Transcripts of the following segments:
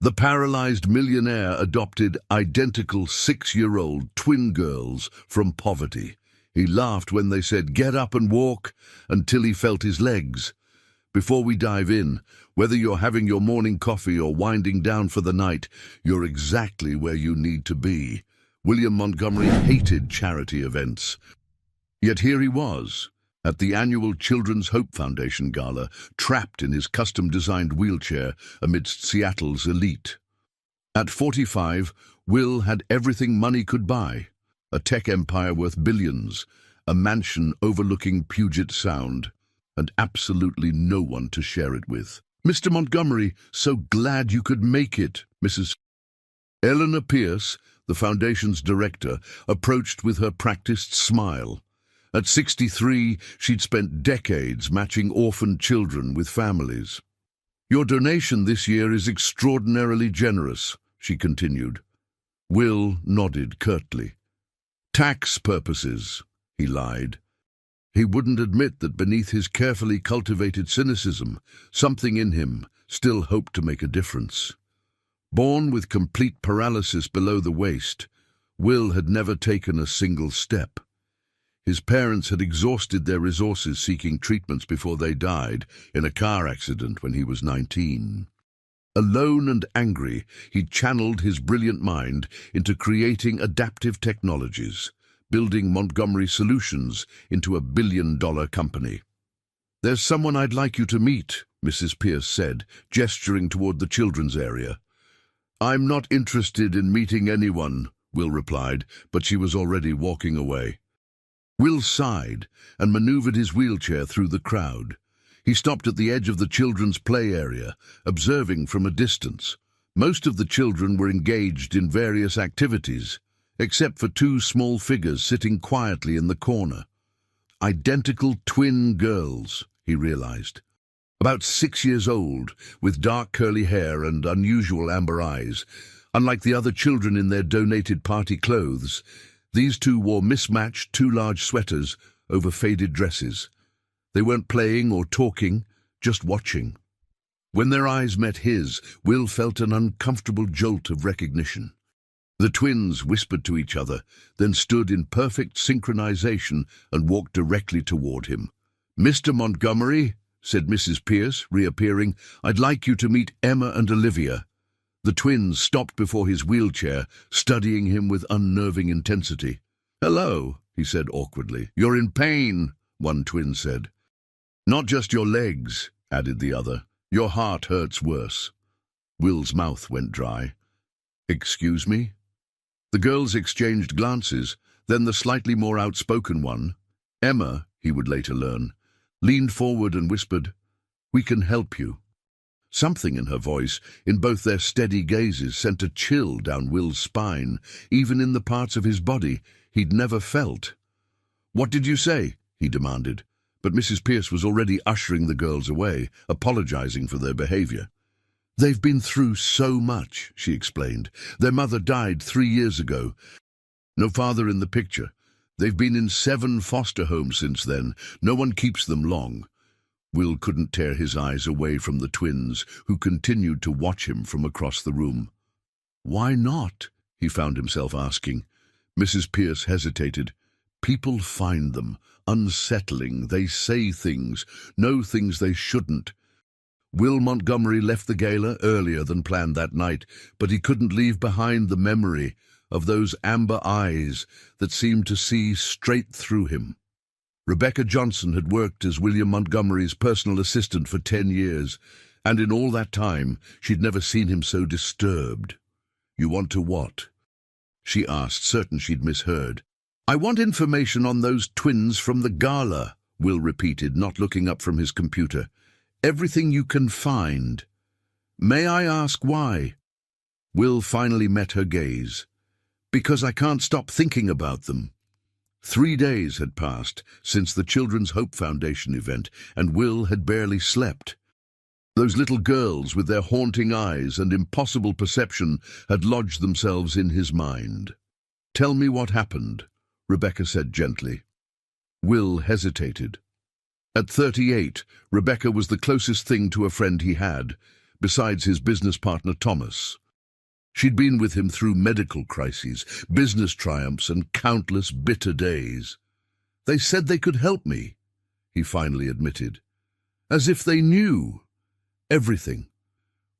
The paralyzed millionaire adopted identical 6-year-old twin girls from poverty. He laughed when they said, "Get up and walk," until he felt his legs. Before we dive in, whether you're having your morning coffee or winding down for the night, you're exactly where you need to be. William Montgomery hated charity events. Yet here he was, at the annual Children's Hope Foundation Gala, trapped in his custom-designed wheelchair amidst Seattle's elite. At 45, Will had everything money could buy: a tech empire worth billions, a mansion overlooking Puget Sound, and absolutely no one to share it with. "Mr. Montgomery, so glad you could make it," Mrs. Eleanor Pierce, the foundation's director, approached with her practiced smile. At 63, she'd spent decades matching orphaned children with families. "Your donation this year is extraordinarily generous," she continued. Will nodded curtly. "Tax purposes," he lied. He wouldn't admit that beneath his carefully cultivated cynicism, something in him still hoped to make a difference. Born with complete paralysis below the waist, Will had never taken a single step. His parents had exhausted their resources seeking treatments before they died in a car accident when he was 19. Alone and angry, he channeled his brilliant mind into creating adaptive technologies, building Montgomery Solutions into a billion-dollar company. "There's someone I'd like you to meet," Mrs. Pierce said, gesturing toward the children's area. "I'm not interested in meeting anyone," Will replied, but she was already walking away. Will sighed and maneuvered his wheelchair through the crowd. He stopped at the edge of the children's play area, observing from a distance. Most of the children were engaged in various activities, except for two small figures sitting quietly in the corner. Identical twin girls, he realized. About 6 years old, with dark curly hair and unusual amber eyes. Unlike the other children in their donated party clothes, these two wore mismatched too large sweaters over faded dresses. They weren't playing or talking, just watching. When their eyes met his, Will felt an uncomfortable jolt of recognition. The twins whispered to each other, then stood in perfect synchronization and walked directly toward him. "Mr. Montgomery," said Mrs. Pierce, reappearing, "I'd like you to meet Emma and Olivia." The twins stopped before his wheelchair, studying him with unnerving intensity. "Hello," he said awkwardly. "You're in pain," one twin said. "Not just your legs," added the other. "Your heart hurts worse." Will's mouth went dry. "Excuse me?" The girls exchanged glances, then the slightly more outspoken one, Emma, he would later learn, leaned forward and whispered, "We can help you." Something in her voice, in both their steady gazes, sent a chill down Will's spine, even in the parts of his body he'd never felt. "What did you say?" he demanded, but Mrs. Pierce was already ushering the girls away, apologizing for their behavior. "They've been through so much," she explained. "Their mother died 3 years ago. No father in the picture. They've been in 7 foster homes since then. No one keeps them long." Will couldn't tear his eyes away from the twins, who continued to watch him from across the room. "Why not?" he found himself asking. Mrs. Pierce hesitated. "People find them unsettling. They say things, know things they shouldn't." Will Montgomery left the gala earlier than planned that night, but he couldn't leave behind the memory of those amber eyes that seemed to see straight through him. Rebecca Johnson had worked as William Montgomery's personal assistant for 10 years, and in all that time she'd never seen him so disturbed. "You want to what?" she asked, certain she'd misheard. "I want information on those twins from the gala," Will repeated, not looking up from his computer. "Everything you can find." "May I ask why?" Will finally met her gaze. "Because I can't stop thinking about them." 3 days had passed since the Children's Hope Foundation event, and Will had barely slept. Those little girls with their haunting eyes and impossible perception had lodged themselves in his mind. "Tell me what happened," Rebecca said gently. Will hesitated. At 38, Rebecca was the closest thing to a friend he had, besides his business partner Thomas. She'd been with him through medical crises, business triumphs, and countless bitter days. "They said they could help me," he finally admitted. "As if they knew everything."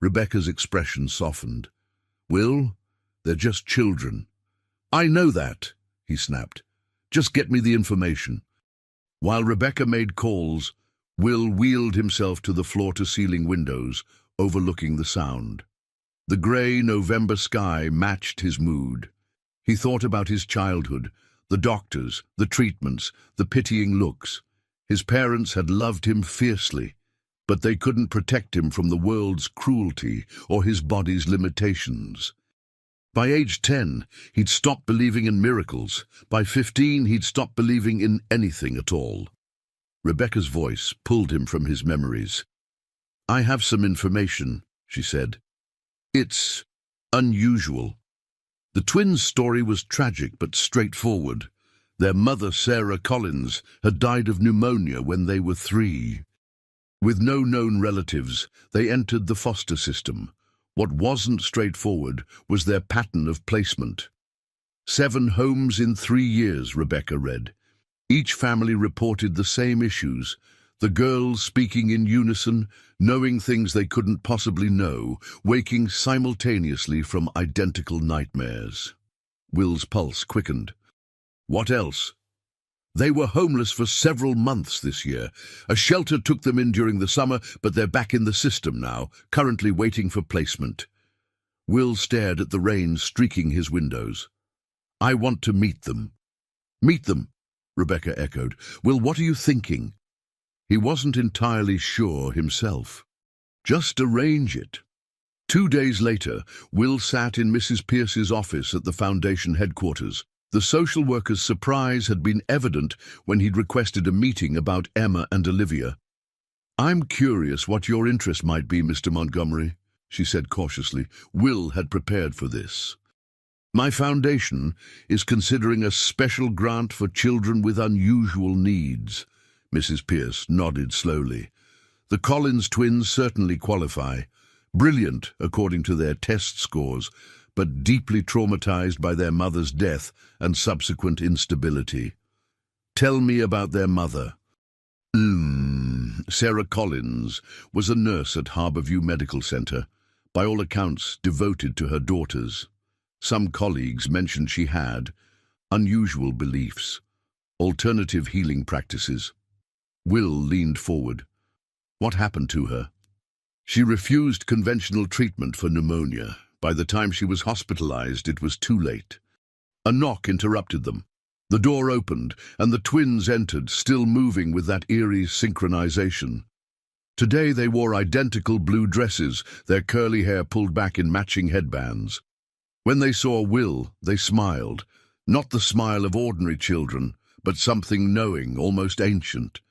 Rebecca's expression softened. "Will, they're just children." "I know that," he snapped. "Just get me the information." While Rebecca made calls, Will wheeled himself to the floor-to-ceiling windows, overlooking the Sound. The grey November sky matched his mood. He thought about his childhood, the doctors, the treatments, the pitying looks. His parents had loved him fiercely, but they couldn't protect him from the world's cruelty or his body's limitations. By age 10, he'd stopped believing in miracles. By 15, he'd stopped believing in anything at all. Rebecca's voice pulled him from his memories. "I have some information," she said. "It's unusual." The twins' story was tragic but straightforward. Their mother, Sarah Collins, had died of pneumonia when they were 3. With no known relatives, they entered the foster system. What wasn't straightforward was their pattern of placement. 7 homes in 3 years, Rebecca read. Each family reported the same issues, the girls speaking in unison, knowing things they couldn't possibly know, waking simultaneously from identical nightmares. Will's pulse quickened. "What else?" "They were homeless for several months this year. A shelter took them in during the summer, but they're back in the system now, currently waiting for placement." Will stared at the rain streaking his windows. "I want to meet them." "Meet them?" Rebecca echoed. "Will, what are you thinking?" He wasn't entirely sure himself. "Just arrange it." 2 days later, Will sat in Mrs. Pierce's office at the Foundation headquarters. The social worker's surprise had been evident when he'd requested a meeting about Emma and Olivia. "I'm curious what your interest might be, Mr. Montgomery," she said cautiously. Will had prepared for this. "My foundation is considering a special grant for children with unusual needs." Mrs. Pierce nodded slowly. "The Collins twins certainly qualify. Brilliant, according to their test scores, but deeply traumatized by their mother's death and subsequent instability." "Tell me about their mother." Sarah Collins was a nurse at Harborview Medical Center, by all accounts devoted to her daughters. Some colleagues mentioned she had unusual beliefs, alternative healing practices. Will leaned forward. "What happened to her?" "She refused conventional treatment for pneumonia. By the time she was hospitalized, it was too late." A knock interrupted them. The door opened, and the twins entered, still moving with that eerie synchronization. Today they wore identical blue dresses, their curly hair pulled back in matching headbands. When they saw Will, they smiled. Not the smile of ordinary children, but something knowing, almost ancient.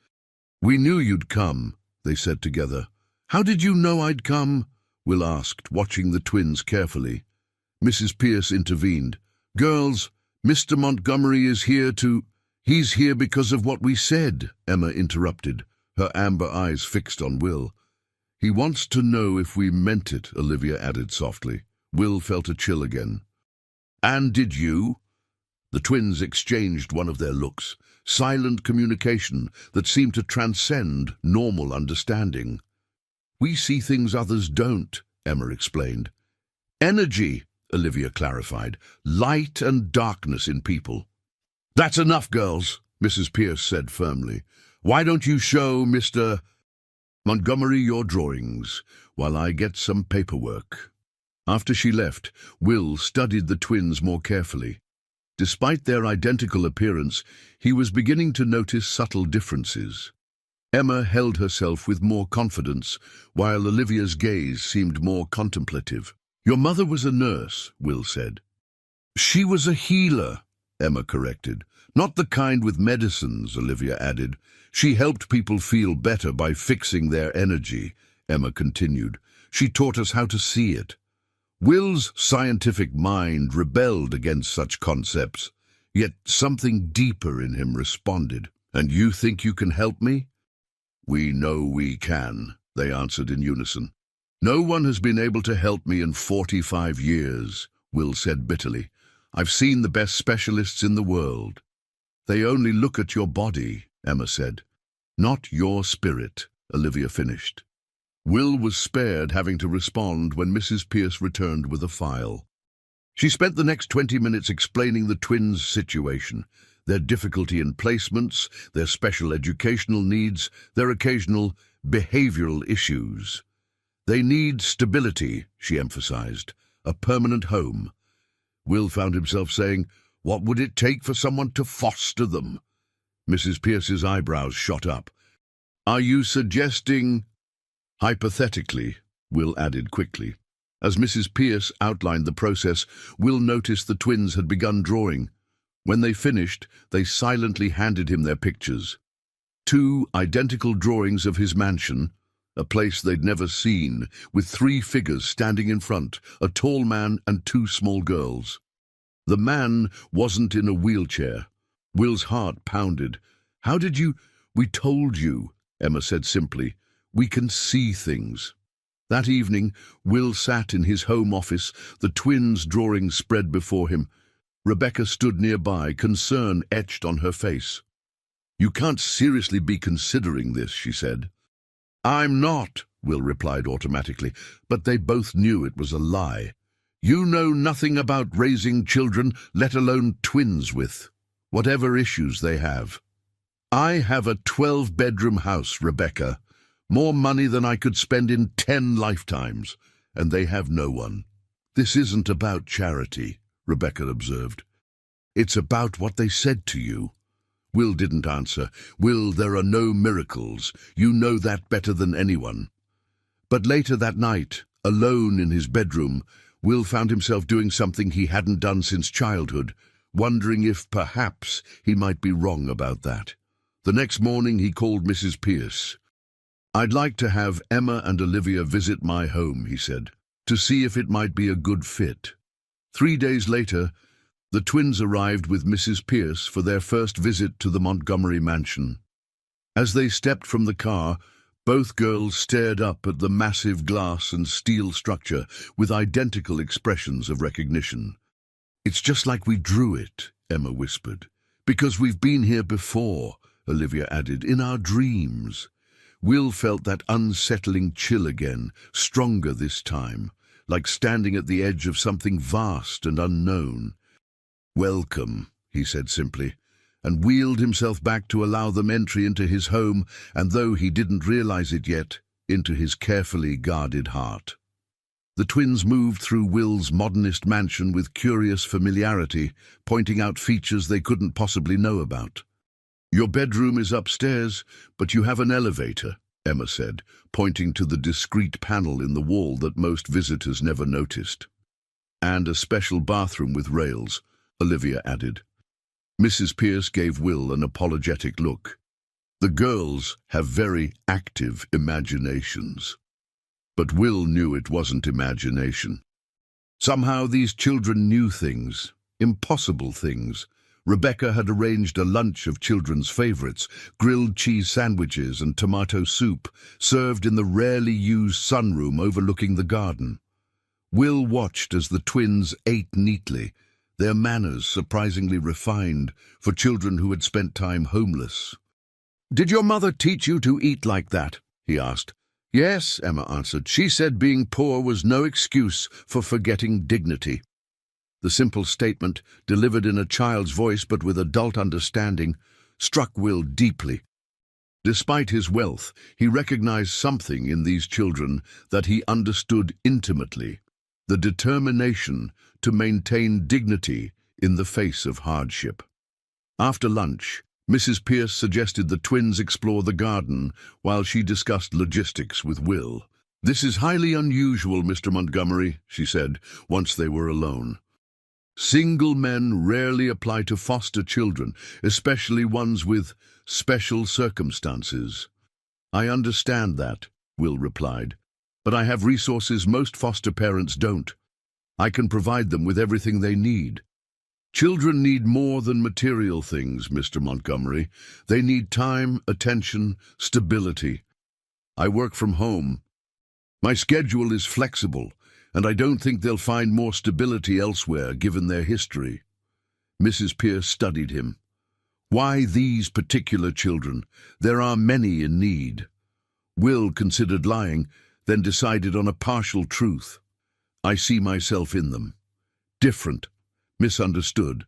"We knew you'd come," they said together. "How did you know I'd come?" Will asked, watching the twins carefully. Mrs. Pierce intervened. "Girls, Mr. Montgomery is here to—" "He's here because of what we said," Emma interrupted, her amber eyes fixed on Will. "He wants to know if we meant it," Olivia added softly. Will felt a chill again. "And did you?" The twins exchanged one of their looks, silent communication that seemed to transcend normal understanding. "We see things others don't," Emma explained. "Energy," Olivia clarified. "Light and darkness in people." "That's enough, girls," Mrs. Pierce said firmly. "Why don't you show Mr. Montgomery your drawings while I get some paperwork?" After she left, Will studied the twins more carefully. Despite their identical appearance, he was beginning to notice subtle differences. Emma held herself with more confidence, while Olivia's gaze seemed more contemplative. "Your mother was a nurse," Will said. "She was a healer," Emma corrected. "Not the kind with medicines," Olivia added. "She helped people feel better by fixing their energy," Emma continued. "She taught us how to see it." Will's scientific mind rebelled against such concepts, yet something deeper in him responded. "And you think you can help me?" "We know we can," they answered in unison. No one has been able to help me in 45 years, Will said bitterly. I've seen the best specialists in the world. They only look at your body, Emma said. Not your spirit, Olivia finished. Will was spared having to respond when Mrs. Pierce returned with a file. She spent the next 20 minutes explaining the twins' situation, their difficulty in placements, their special educational needs, their occasional behavioral issues. They need stability, she emphasized, a permanent home. Will found himself saying, what would it take for someone to foster them? Mrs. Pierce's eyebrows shot up. Are you suggesting... Hypothetically, Will added quickly. As Mrs. Pierce outlined the process, Will noticed the twins had begun drawing. When they finished, they silently handed him their pictures. 2 identical drawings of his mansion, a place they'd never seen, with 3 figures standing in front, a tall man and 2 small girls. The man wasn't in a wheelchair. Will's heart pounded. How did you... We told you, Emma said simply. We can see things. That evening, Will sat in his home office, the twins' drawings spread before him. Rebecca stood nearby, concern etched on her face. You can't seriously be considering this, she said. I'm not, Will replied automatically, but they both knew it was a lie. You know nothing about raising children, let alone twins with, whatever issues they have. I have a 12-bedroom house, Rebecca, more money than I could spend in 10 lifetimes, and they have no one. This isn't about charity, Rebecca observed. It's about what they said to you. Will didn't answer. Will, there are no miracles. You know that better than anyone. But later that night, alone in his bedroom, Will found himself doing something he hadn't done since childhood, wondering if perhaps he might be wrong about that. The next morning he called Mrs. Pierce. I'd like to have Emma and Olivia visit my home, he said, to see if it might be a good fit. 3 days later, the twins arrived with Mrs. Pierce for their first visit to the Montgomery mansion. As they stepped from the car, both girls stared up at the massive glass and steel structure with identical expressions of recognition. It's just like we drew it, Emma whispered. Because we've been here before, Olivia added, in our dreams. Will felt that unsettling chill again, stronger this time, like standing at the edge of something vast and unknown. Welcome, he said simply, and wheeled himself back to allow them entry into his home, and though he didn't realize it yet, into his carefully guarded heart. The twins moved through Will's modernist mansion with curious familiarity, pointing out features they couldn't possibly know about. Your bedroom is upstairs, but you have an elevator, Emma said, pointing to the discreet panel in the wall that most visitors never noticed. And a special bathroom with rails, Olivia added. Mrs. Pierce gave Will an apologetic look. The girls have very active imaginations. But Will knew it wasn't imagination. Somehow these children knew things, impossible things. Rebecca had arranged a lunch of children's favorites, grilled cheese sandwiches and tomato soup, served in the rarely used sunroom overlooking the garden. Will watched as the twins ate neatly, their manners surprisingly refined for children who had spent time homeless. "Did your mother teach you to eat like that?" he asked. "Yes," Emma answered. "She said being poor was no excuse for forgetting dignity." The simple statement, delivered in a child's voice but with adult understanding, struck Will deeply. Despite his wealth, he recognized something in these children that he understood intimately: the determination to maintain dignity in the face of hardship. After lunch, Mrs. Pierce suggested the twins explore the garden while she discussed logistics with Will. "This is highly unusual, Mr. Montgomery," she said, once they were alone. "Single men rarely apply to foster children, especially ones with special circumstances." "I understand that," Will replied, "but I have resources most foster parents don't. I can provide them with everything they need." "Children need more than material things, Mr. Montgomery. They need time, attention, stability. I work from home. My schedule is flexible, and I don't think they'll find more stability elsewhere given their history. Mrs. Pierce studied him. Why these particular children? There are many in need. Will considered lying, then decided on a partial truth. I see myself in them. Different. Misunderstood.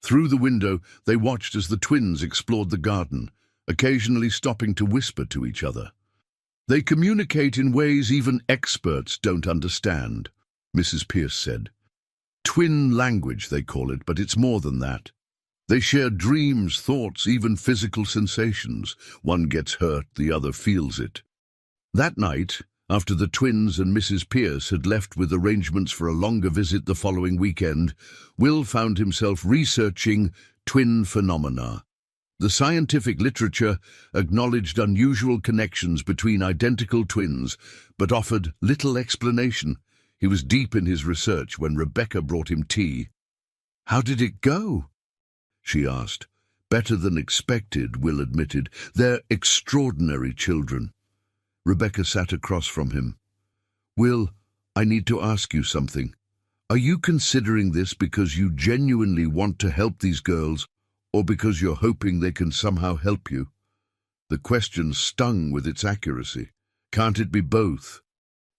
Through the window, they watched as the twins explored the garden, occasionally stopping to whisper to each other. They communicate in ways even experts don't understand, Mrs. Pierce said. Twin language, they call it, but it's more than that. They share dreams, thoughts, even physical sensations. One gets hurt, the other feels it. That night, after the twins and Mrs. Pierce had left with arrangements for a longer visit the following weekend, Will found himself researching twin phenomena. The scientific literature acknowledged unusual connections between identical twins, but offered little explanation. He was deep in his research when Rebecca brought him tea. "How did it go?" she asked. "Better than expected," Will admitted. "They're extraordinary children." Rebecca sat across from him. "Will, I need to ask you something. Are you considering this because you genuinely want to help these girls, or because you're hoping they can somehow help you?" The question stung with its accuracy. Can't it be both?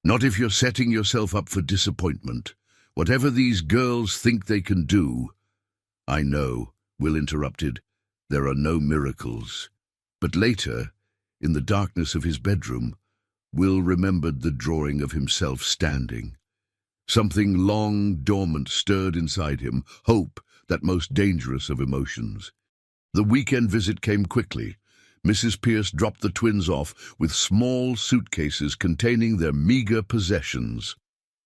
Not if you're setting yourself up for disappointment. Whatever these girls think they can do. "I know," Will interrupted. "There are no miracles." But later, in the darkness of his bedroom, Will remembered the drawing of himself standing. Something long dormant stirred inside him, hope, that most dangerous of emotions. The weekend visit came quickly. Mrs. Pierce dropped the twins off with small suitcases containing their meager possessions.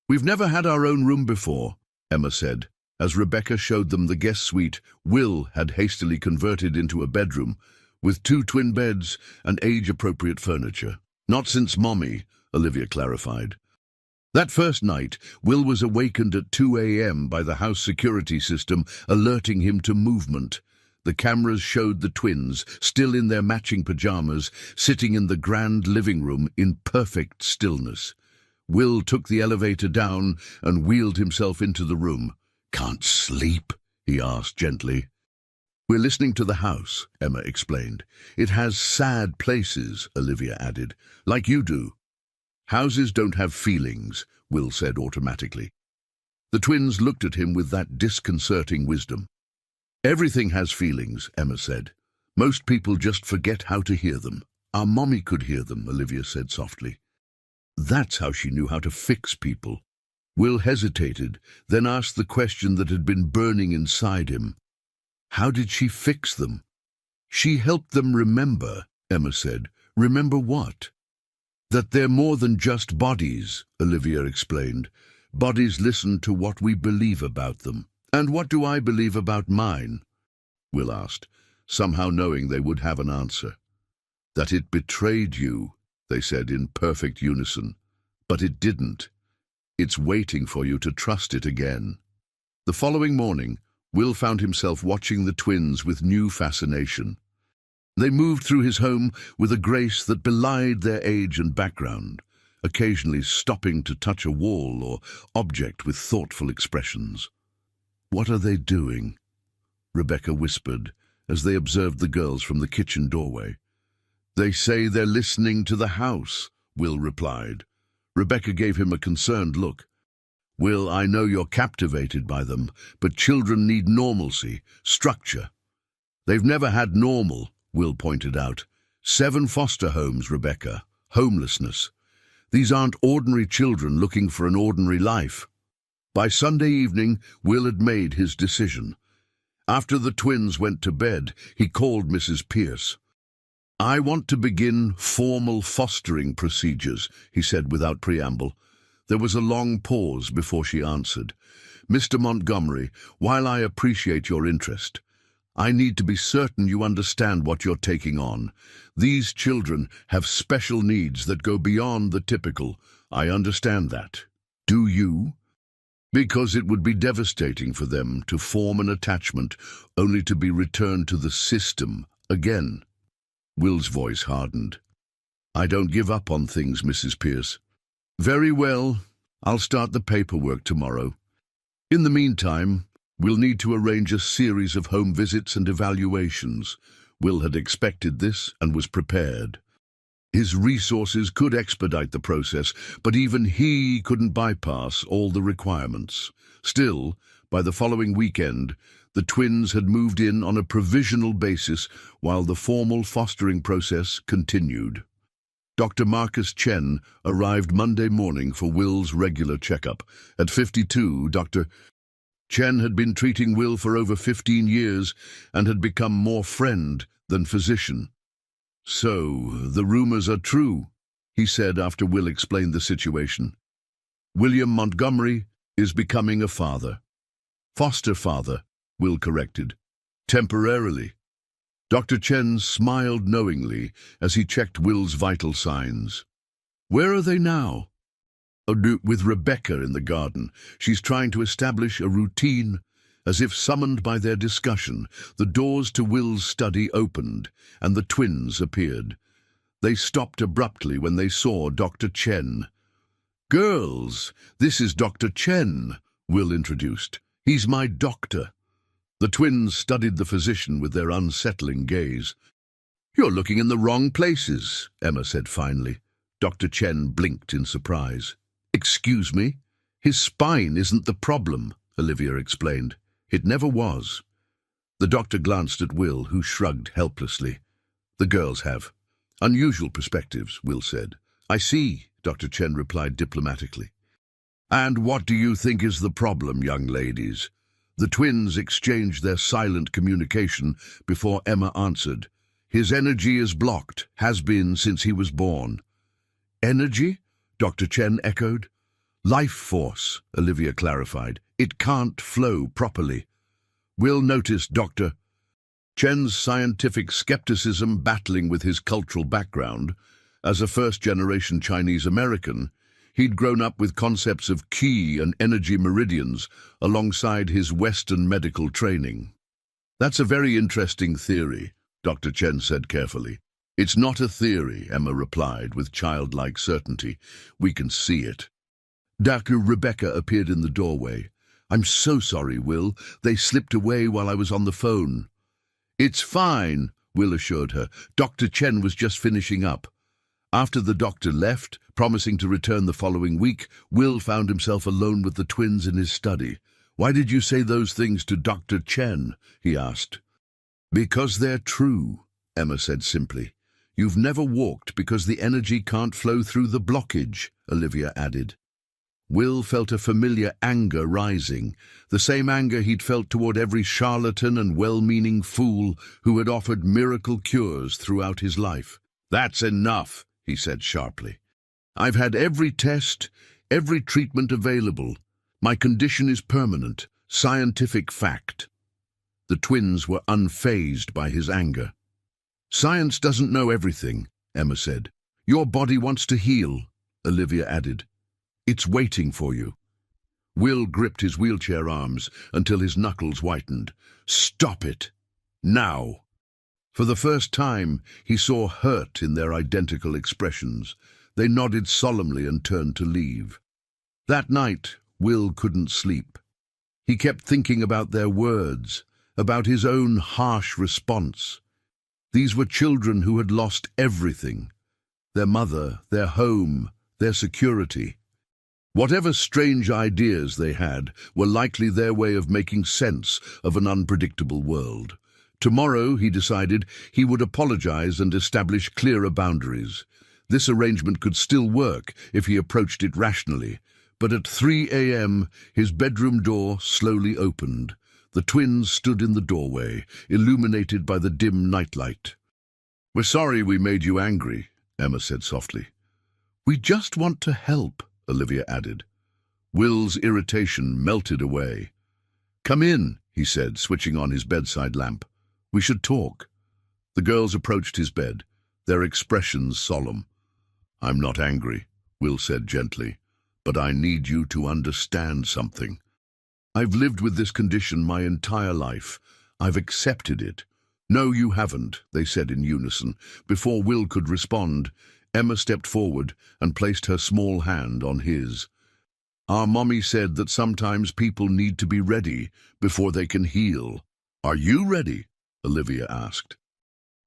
"We've never had our own room before," Emma said. As Rebecca showed them the guest suite Will had hastily converted into a bedroom, with 2 twin beds and age-appropriate furniture. "Not since Mommy," Olivia clarified. That first night, Will was awakened at 2 a.m. by the house security system alerting him to movement. The cameras showed the twins, still in their matching pajamas, sitting in the grand living room in perfect stillness. Will took the elevator down and wheeled himself into the room. "Can't sleep?" he asked gently. "We're listening to the house," Emma explained. "It has sad places," Olivia added, "like you do." "Houses don't have feelings," Will said automatically. The twins looked at him with that disconcerting wisdom. "Everything has feelings," Emma said. "Most people just forget how to hear them." "Our mommy could hear them," Olivia said softly. That's how she knew how to fix people. Will hesitated, then asked the question that had been burning inside him. How did she fix them? "She helped them remember," Emma said. "Remember what?" "That they're more than just bodies," Olivia explained. "Bodies listen to what we believe about them." "And what do I believe about mine?" Will asked, somehow knowing they would have an answer. "That it betrayed you," they said in perfect unison. "But it didn't. It's waiting for you to trust it again." The following morning, Will found himself watching the twins with new fascination. They moved through his home with a grace that belied their age and background, occasionally stopping to touch a wall or object with thoughtful expressions. "What are they doing?" Rebecca whispered as they observed the girls from the kitchen doorway. "They say they're listening to the house," Will replied. Rebecca gave him a concerned look. "Will, I know you're captivated by them, but children need normalcy, structure." "They've never had normal," Will pointed out. 7 foster homes, Rebecca. Homelessness. These aren't ordinary children looking for an ordinary life. By Sunday evening, Will had made his decision. After the twins went to bed, he called Mrs. Pierce. "I want to begin formal fostering procedures," he said without preamble. There was a long pause before she answered. "Mr. Montgomery, while I appreciate your interest, I need to be certain you understand what you're taking on. These children have special needs that go beyond the typical. I understand that. Do you? Because it would be devastating for them to form an attachment only to be returned to the system again." Will's voice hardened. "I don't give up on things, Mrs. Pierce. Very well. I'll start the paperwork tomorrow. In the meantime, we'll need to arrange a series of home visits and evaluations. Will had expected this and was prepared. His resources could expedite the process, but even he couldn't bypass all the requirements. Still, by the following weekend, the twins had moved in on a provisional basis while the formal fostering process continued. Dr. Marcus Chen arrived Monday morning for Will's regular checkup. At 52, Dr. Chen had been treating Will for over 15 years and had become more friend than physician. "So, the rumors are true," he said after Will explained the situation. "William Montgomery is becoming a father." "Foster father," Will corrected. "Temporarily." Dr. Chen smiled knowingly as he checked Will's vital signs. "Where are they now?" "With Rebecca in the garden. She's trying to establish a routine." As if summoned by their discussion, the doors to Will's study opened, and the twins appeared. They stopped abruptly when they saw Dr. Chen. "Girls, this is Dr. Chen," Will introduced. "He's my doctor." The twins studied the physician with their unsettling gaze. "You're looking in the wrong places," Emma said finally. Dr. Chen blinked in surprise. "Excuse me? His spine isn't the problem," Olivia explained. "It never was." The doctor glanced at Will, who shrugged helplessly. "The girls have unusual perspectives," Will said. "I see," Dr. Chen replied diplomatically. "And what do you think is the problem, young ladies?" The twins exchanged their silent communication before Emma answered. "His energy is blocked, has been since he was born." "Energy?" Dr. Chen echoed. "Life force," Olivia clarified. "It can't flow properly." Will noticed Dr. Chen's scientific skepticism battling with his cultural background. As a first-generation Chinese-American, he'd grown up with concepts of qi and energy meridians alongside his Western medical training. "That's a very interesting theory," Dr. Chen said carefully. "It's not a theory," Emma replied with childlike certainty. "We can see it." Dr. Rebecca appeared in the doorway. "I'm so sorry, Will. They slipped away while I was on the phone." "It's fine," Will assured her. "Dr. Chen was just finishing up." After the doctor left, promising to return the following week, Will found himself alone with the twins in his study. "Why did you say those things to Dr. Chen?" he asked. "Because they're true," Emma said simply. "You've never walked because the energy can't flow through the blockage," Olivia added. Will felt a familiar anger rising, the same anger he'd felt toward every charlatan and well-meaning fool who had offered miracle cures throughout his life. "That's enough," he said sharply. "I've had every test, every treatment available. My condition is permanent, scientific fact." The twins were unfazed by his anger. "Science doesn't know everything," Emma said. "Your body wants to heal," Olivia added. "It's waiting for you." Will gripped his wheelchair arms until his knuckles whitened. "Stop it! Now!" For the first time, he saw hurt in their identical expressions. They nodded solemnly and turned to leave. That night, Will couldn't sleep. He kept thinking about their words, about his own harsh response. These were children who had lost everything: their mother, their home, their security. Whatever strange ideas they had were likely their way of making sense of an unpredictable world. Tomorrow, he decided, he would apologize and establish clearer boundaries. This arrangement could still work if he approached it rationally, but at 3 a.m. his bedroom door slowly opened. The twins stood in the doorway, illuminated by the dim nightlight. "We're sorry we made you angry," Emma said softly. "We just want to help," Olivia added. Will's irritation melted away. "Come in," he said, switching on his bedside lamp. "We should talk." The girls approached his bed, their expressions solemn. "I'm not angry," Will said gently, "but I need you to understand something. I've lived with this condition my entire life. I've accepted it." "No, you haven't," they said in unison. Before Will could respond, Emma stepped forward and placed her small hand on his. Our mommy said that sometimes people need to be ready before they can heal. Are you ready? Olivia asked.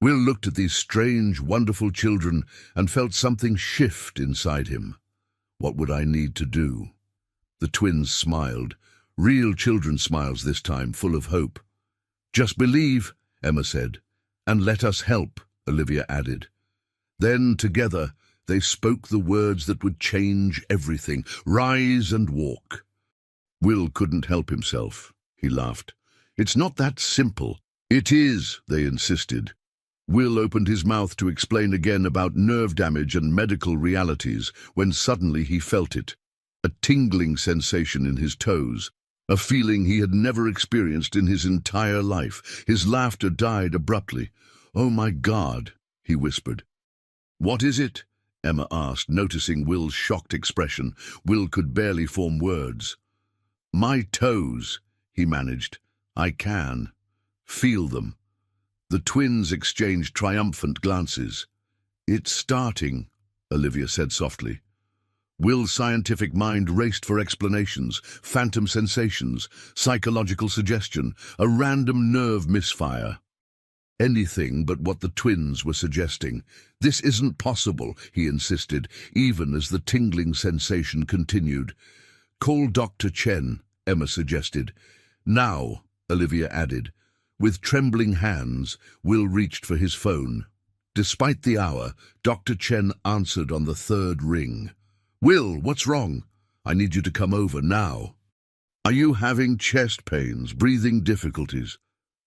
Will looked at these strange, wonderful children and felt something shift inside him. What would I need to do? The twins smiled. Real children smiles this time, full of hope. Just believe, Emma said. And let us help, Olivia added. Then, together, they spoke the words that would change everything. Rise and walk. Will couldn't help himself. He laughed. It's not that simple. It is, they insisted. Will opened his mouth to explain again about nerve damage and medical realities when suddenly he felt it. A tingling sensation in his toes, a feeling he had never experienced in his entire life. His laughter died abruptly. Oh my God, he whispered. What is it? Emma asked, noticing Will's shocked expression. Will could barely form words. My toes, he managed. I can feel them. The twins exchanged triumphant glances. It's starting, Olivia said softly. Will's scientific mind raced for explanations, phantom sensations, psychological suggestion, a random nerve misfire. Anything but what the twins were suggesting. This isn't possible, he insisted, even as the tingling sensation continued. Call Dr. Chen, Emma suggested. Now, Olivia added. With trembling hands, Will reached for his phone. Despite the hour, Dr. Chen answered on the third ring. Will, what's wrong? I need you to come over now. Are you having chest pains, breathing difficulties?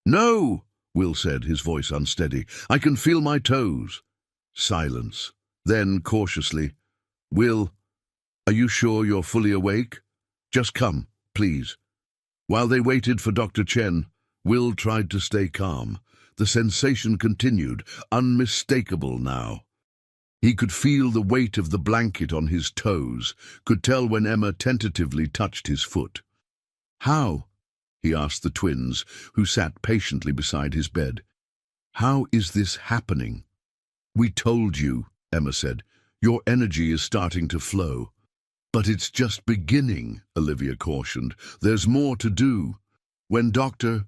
No, Will said, his voice unsteady. I can feel my toes. Silence. Then, cautiously, Will, are you sure you're fully awake? Just come, please. While they waited for Dr. Chen, Will tried to stay calm. The sensation continued, unmistakable now. He could feel the weight of the blanket on his toes, could tell when Emma tentatively touched his foot. How? He asked the twins, who sat patiently beside his bed. How is this happening? We told you, Emma said. Your energy is starting to flow. But it's just beginning, Olivia cautioned. There's more to do. When Dr.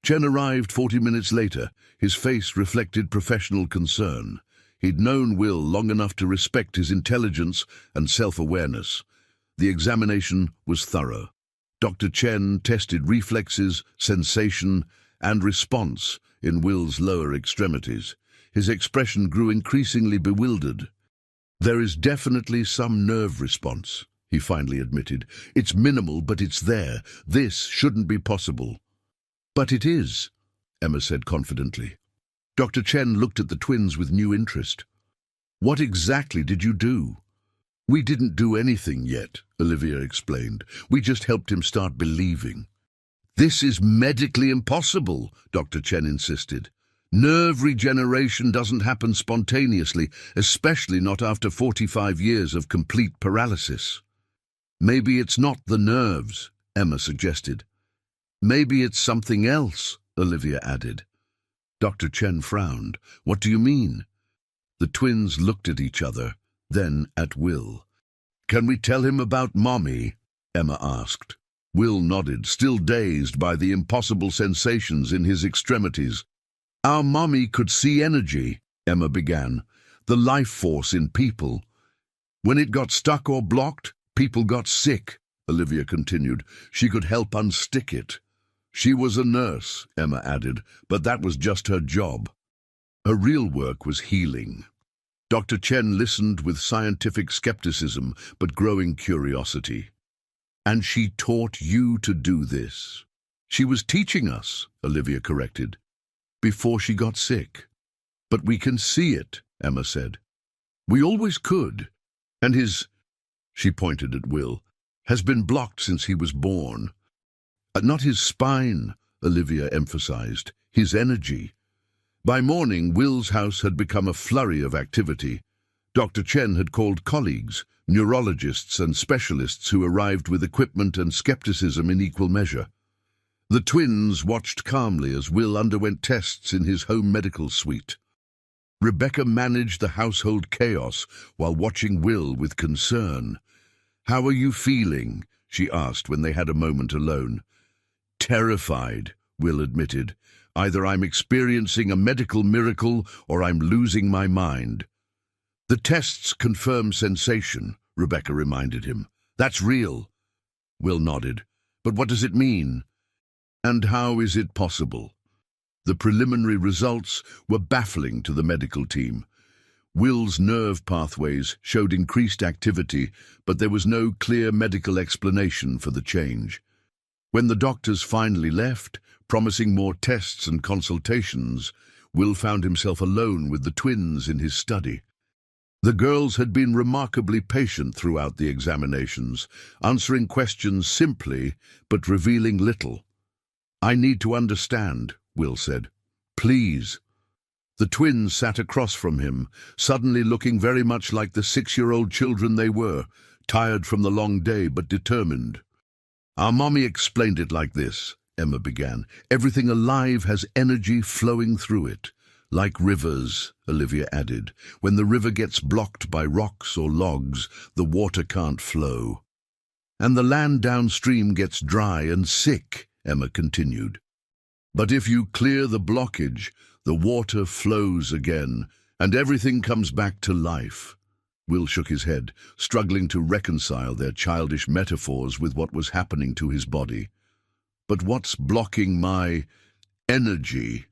Chen arrived 40 minutes later, his face reflected professional concern. He'd known Will long enough to respect his intelligence and self-awareness. The examination was thorough. Dr. Chen tested reflexes, sensation, and response in Will's lower extremities. His expression grew increasingly bewildered. There is definitely some nerve response, he finally admitted. It's minimal, but it's there. This shouldn't be possible. But it is, Emma said confidently. Dr. Chen looked at the twins with new interest. What exactly did you do? We didn't do anything yet, Olivia explained. We just helped him start believing. This is medically impossible, Dr. Chen insisted. Nerve regeneration doesn't happen spontaneously, especially not after 45 years of complete paralysis. Maybe it's not the nerves, Emma suggested. Maybe it's something else, Olivia added. Dr. Chen frowned. What do you mean? The twins looked at each other, then at Will. Can we tell him about Mommy? Emma asked. Will nodded, still dazed by the impossible sensations in his extremities. Our Mommy could see energy, Emma began, the life force in people. When it got stuck or blocked, people got sick, Olivia continued. She could help unstick it. She was a nurse, Emma added, but that was just her job. Her real work was healing. Dr. Chen listened with scientific skepticism but growing curiosity. And she taught you to do this. She was teaching us, Olivia corrected, before she got sick. But we can see it, Emma said. We always could. And she pointed at Will, has been blocked since he was born. Not his spine, Olivia emphasized, his energy. By morning, Will's house had become a flurry of activity. Dr. Chen had called colleagues, neurologists and specialists who arrived with equipment and skepticism in equal measure. The twins watched calmly as Will underwent tests in his home medical suite. Rebecca managed the household chaos while watching Will with concern. "How are you feeling?" she asked when they had a moment alone. "Terrified," Will admitted. "Either I'm experiencing a medical miracle or I'm losing my mind." "The tests confirm sensation," Rebecca reminded him. "That's real." Will nodded. "But what does it mean? And how is it possible?" The preliminary results were baffling to the medical team. Will's nerve pathways showed increased activity, but there was no clear medical explanation for the change. When the doctors finally left, promising more tests and consultations, Will found himself alone with the twins in his study. The girls had been remarkably patient throughout the examinations, answering questions simply but revealing little. "I need to understand," Will said. "Please." The twins sat across from him, suddenly looking very much like the 6-year-old children they were, tired from the long day but determined. "Our mommy explained it like this," Emma began. "Everything alive has energy flowing through it. Like rivers," Olivia added. "When the river gets blocked by rocks or logs, the water can't flow." "And the land downstream gets dry and sick," Emma continued. "But if you clear the blockage, the water flows again, and everything comes back to life." Will shook his head, struggling to reconcile their childish metaphors with what was happening to his body. "But what's blocking my energy?"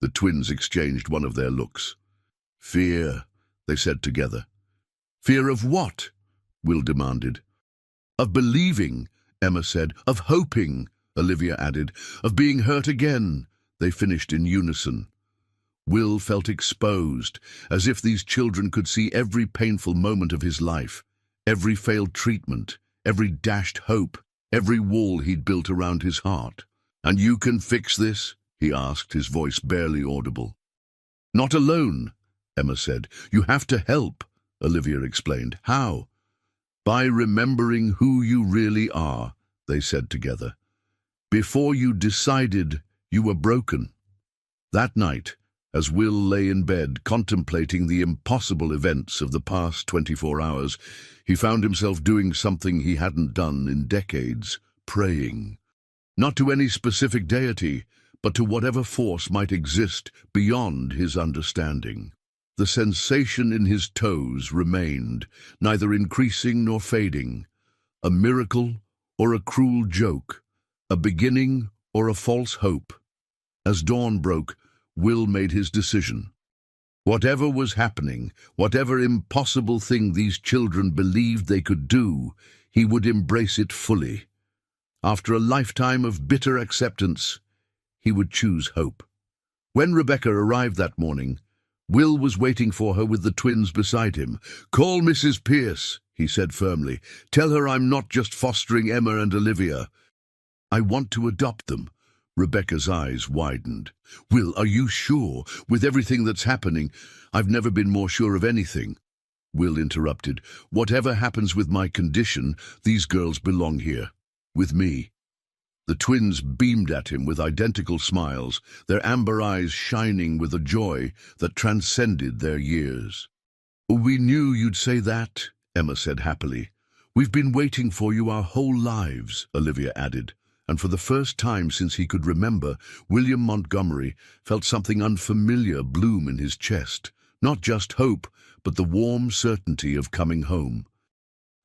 The twins exchanged one of their looks. "Fear," they said together. "Fear of what?" Will demanded. "Of believing," Emma said. "Of hoping," Olivia added. "Of being hurt again," they finished in unison. Will felt exposed, as if these children could see every painful moment of his life, every failed treatment, every dashed hope, every wall he'd built around his heart. "And you can fix this?" he asked, his voice barely audible. "Not alone," Emma said. "You have to help," Olivia explained. "How?" "By remembering who you really are," they said together. "Before you decided you were broken." That night, as Will lay in bed contemplating the impossible events of the past 24 hours, he found himself doing something he hadn't done in decades: praying. Not to any specific deity, but to whatever force might exist beyond his understanding. The sensation in his toes remained, neither increasing nor fading. A miracle or a cruel joke, a beginning or a false hope. As dawn broke, Will made his decision. Whatever was happening, whatever impossible thing these children believed they could do, he would embrace it fully. After a lifetime of bitter acceptance, he would choose hope. When Rebecca arrived that morning, Will was waiting for her with the twins beside him. "Call Mrs. Pierce," he said firmly. "Tell her I'm not just fostering Emma and Olivia. I want to adopt them." Rebecca's eyes widened. "Will, are you sure? With everything that's happening, I've never been more sure of anything." Will interrupted. "Whatever happens with my condition, these girls belong here, with me." The twins beamed at him with identical smiles, their amber eyes shining with a joy that transcended their years. "We knew you'd say that," Emma said happily. "We've been waiting for you our whole lives," Olivia added, and for the first time since he could remember, William Montgomery felt something unfamiliar bloom in his chest, not just hope, but the warm certainty of coming home.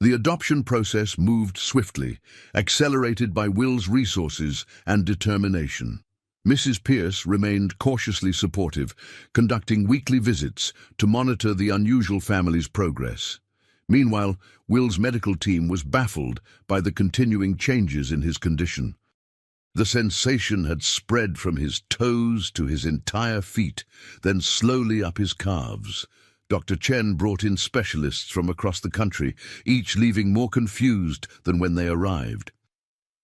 The adoption process moved swiftly, accelerated by Will's resources and determination. Mrs. Pierce remained cautiously supportive, conducting weekly visits to monitor the unusual family's progress. Meanwhile, Will's medical team was baffled by the continuing changes in his condition. The sensation had spread from his toes to his entire feet, then slowly up his calves. Dr. Chen brought in specialists from across the country, each leaving more confused than when they arrived.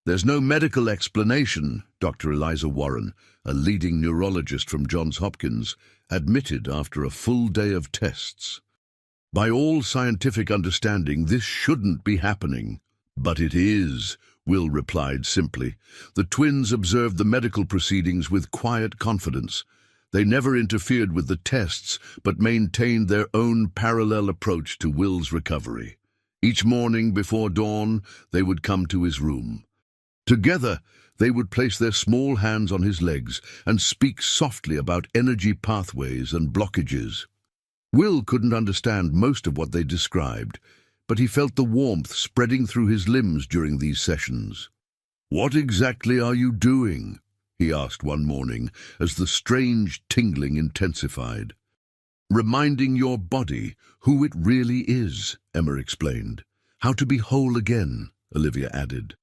"There's no medical explanation," Dr. Eliza Warren, a leading neurologist from Johns Hopkins, admitted after a full day of tests. "By all scientific understanding, this shouldn't be happening." "But it is," Will replied simply. The twins observed the medical proceedings with quiet confidence. They never interfered with the tests, but maintained their own parallel approach to Will's recovery. Each morning before dawn, they would come to his room. Together, they would place their small hands on his legs and speak softly about energy pathways and blockages. Will couldn't understand most of what they described, but he felt the warmth spreading through his limbs during these sessions. "What exactly are you doing?" he asked one morning, as the strange tingling intensified. "Reminding your body who it really is," Emma explained. "How to be whole again," Olivia added.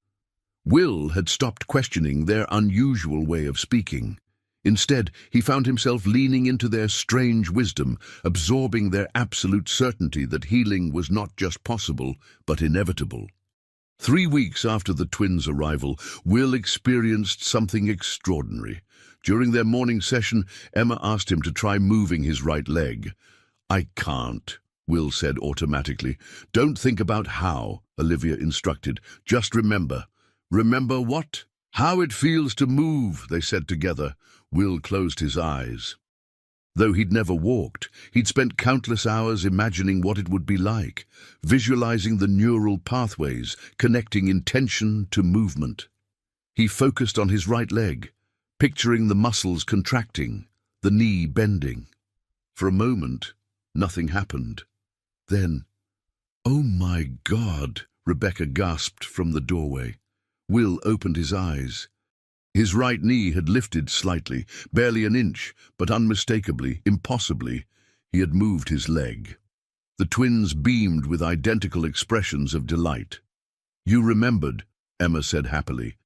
Will had stopped questioning their unusual way of speaking. Instead, he found himself leaning into their strange wisdom, absorbing their absolute certainty that healing was not just possible, but inevitable. 3 weeks after the twins' arrival, Will experienced something extraordinary. During their morning session, Emma asked him to try moving his right leg. "I can't," Will said automatically. "Don't think about how," Olivia instructed. "Just remember." "Remember what?" "How it feels to move," they said together. Will closed his eyes. Though he'd never walked, he'd spent countless hours imagining what it would be like, visualizing the neural pathways, connecting intention to movement. He focused on his right leg, picturing the muscles contracting, the knee bending. For a moment, nothing happened. Then, "Oh my God," Rebecca gasped from the doorway. Will opened his eyes. His right knee had lifted slightly, barely an inch, but unmistakably, impossibly, he had moved his leg. The twins beamed with identical expressions of delight. "You remembered," Emma said happily.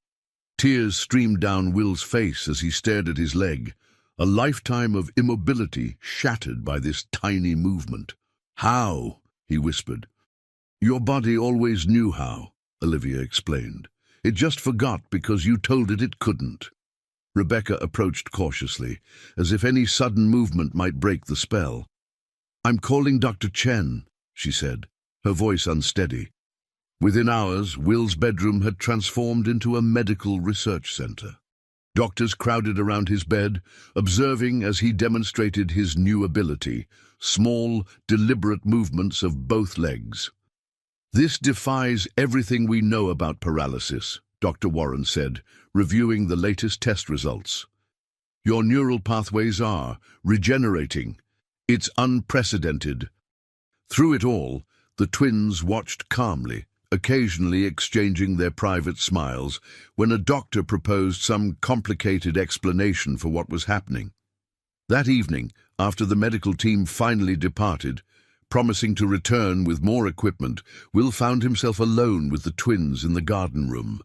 Tears streamed down Will's face as he stared at his leg, a lifetime of immobility shattered by this tiny movement. "How?" he whispered. "Your body always knew how," Olivia explained. "It just forgot because you told it couldn't." Rebecca approached cautiously, as if any sudden movement might break the spell. "I'm calling Dr. Chen," she said, her voice unsteady. Within hours, Will's bedroom had transformed into a medical research center. Doctors crowded around his bed, observing as he demonstrated his new ability, small, deliberate movements of both legs. "This defies everything we know about paralysis," Dr. Warren said, reviewing the latest test results. "Your neural pathways are regenerating. It's unprecedented." Through it all, the twins watched calmly, occasionally exchanging their private smiles, when a doctor proposed some complicated explanation for what was happening. That evening, after the medical team finally departed, promising to return with more equipment, Will found himself alone with the twins in the garden room.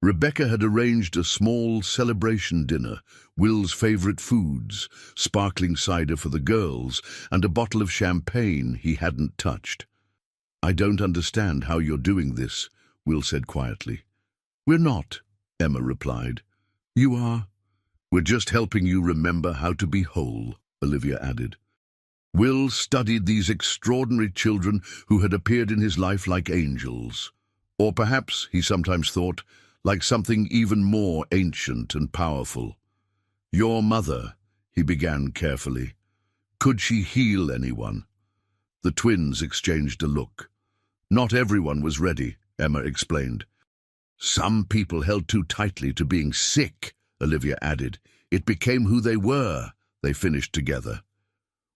Rebecca had arranged a small celebration dinner, Will's favorite foods, sparkling cider for the girls, and a bottle of champagne he hadn't touched. "I don't understand how you're doing this," Will said quietly. "We're not," Emma replied. "You are." "We're just helping you remember how to be whole," Olivia added. Will studied these extraordinary children who had appeared in his life like angels. Or perhaps, he sometimes thought, like something even more ancient and powerful. "Your mother," he began carefully. "Could she heal anyone?" The twins exchanged a look. "Not everyone was ready," Emma explained. "Some people held too tightly to being sick," Olivia added. "It became who they were," they finished together.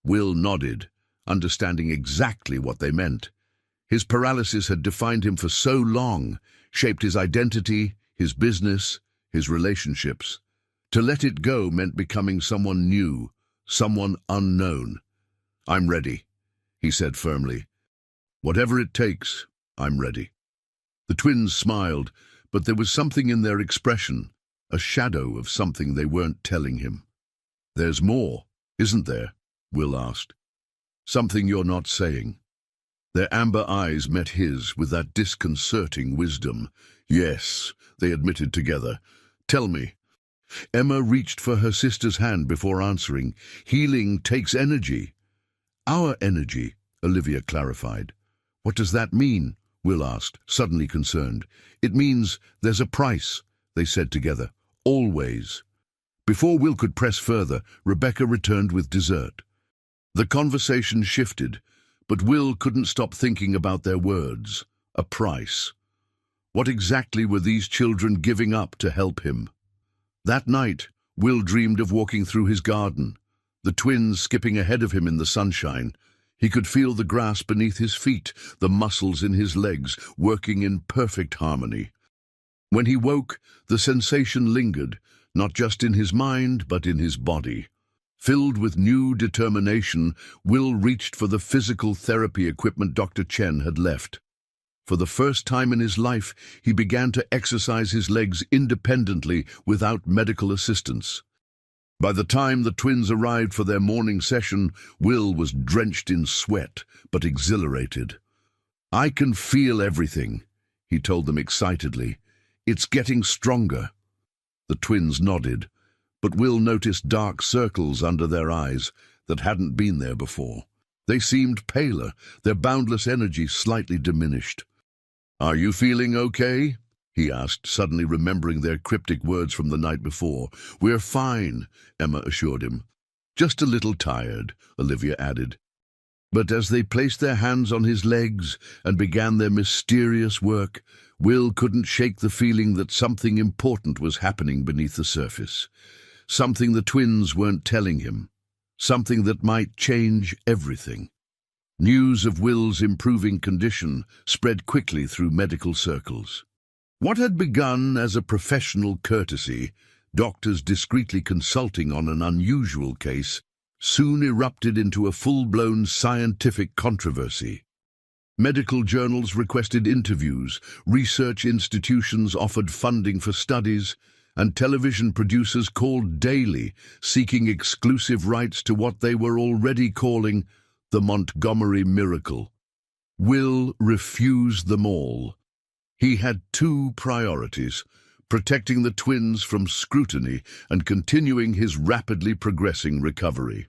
Will nodded, understanding exactly what they meant. His paralysis had defined him for so long, shaped his identity, his business, his relationships. To let it go meant becoming someone new, someone unknown. "I'm ready," he said firmly. "Whatever it takes, I'm ready." The twins smiled, but there was something in their expression, a shadow of something they weren't telling him. "There's more, isn't there?" Will asked. "Something you're not saying." Their amber eyes met his with that disconcerting wisdom. "Yes," they admitted together. "Tell me." Emma reached for her sister's hand before answering. "Healing takes energy." "Our energy," Olivia clarified. "What does that mean?" Will asked, suddenly concerned. "It means there's a price," they said together. "Always." Before Will could press further, Rebecca returned with dessert. The conversation shifted, but Will couldn't stop thinking about their words. A price. What exactly were these children giving up to help him? That night, Will dreamed of walking through his garden, the twins skipping ahead of him in the sunshine. He could feel the grass beneath his feet, the muscles in his legs working in perfect harmony. When he woke, the sensation lingered, not just in his mind, but in his body. Filled with new determination, Will reached for the physical therapy equipment Dr. Chen had left. For the first time in his life, he began to exercise his legs independently without medical assistance. By the time the twins arrived for their morning session, Will was drenched in sweat, but exhilarated. "I can feel everything," he told them excitedly. "It's getting stronger." The twins nodded, but Will noticed dark circles under their eyes that hadn't been there before. They seemed paler, their boundless energy slightly diminished. "Are you feeling okay?" he asked, suddenly remembering their cryptic words from the night before. "We're fine," Emma assured him. "Just a little tired," Olivia added. But as they placed their hands on his legs and began their mysterious work, Will couldn't shake the feeling that something important was happening beneath the surface. Something the twins weren't telling him. Something that might change everything. News of Will's improving condition spread quickly through medical circles. What had begun as a professional courtesy, doctors discreetly consulting on an unusual case, soon erupted into a full-blown scientific controversy. Medical journals requested interviews, research institutions offered funding for studies, and television producers called daily, seeking exclusive rights to what they were already calling the Montgomery Miracle. Will refused them all. He had two priorities: protecting the twins from scrutiny and continuing his rapidly progressing recovery.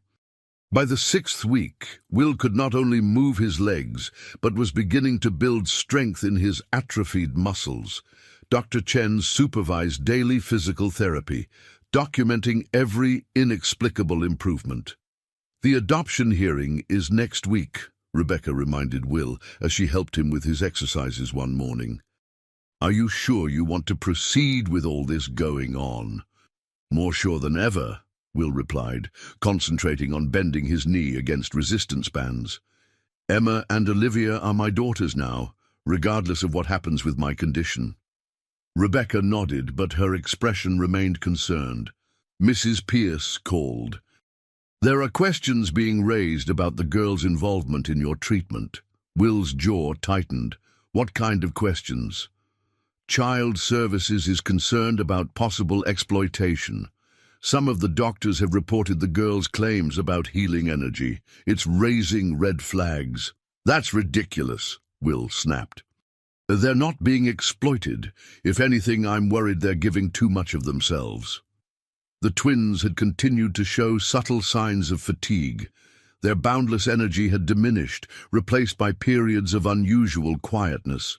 By the 6th week, Will could not only move his legs, but was beginning to build strength in his atrophied muscles. Dr. Chen supervised daily physical therapy, documenting every inexplicable improvement. "The adoption hearing is next week," Rebecca reminded Will as she helped him with his exercises one morning. "Are you sure you want to proceed with all this going on?" "More sure than ever," Will replied, concentrating on bending his knee against resistance bands. "Emma and Olivia are my daughters now, regardless of what happens with my condition." Rebecca nodded, but her expression remained concerned. Mrs. Pierce called. "There are questions being raised about the girl's involvement in your treatment." Will's jaw tightened. "What kind of questions?" "Child Services is concerned about possible exploitation. Some of the doctors have reported the girl's claims about healing energy. It's raising red flags." "That's ridiculous," Will snapped. "They're not being exploited. If anything, I'm worried they're giving too much of themselves." The twins had continued to show subtle signs of fatigue. Their boundless energy had diminished, replaced by periods of unusual quietness.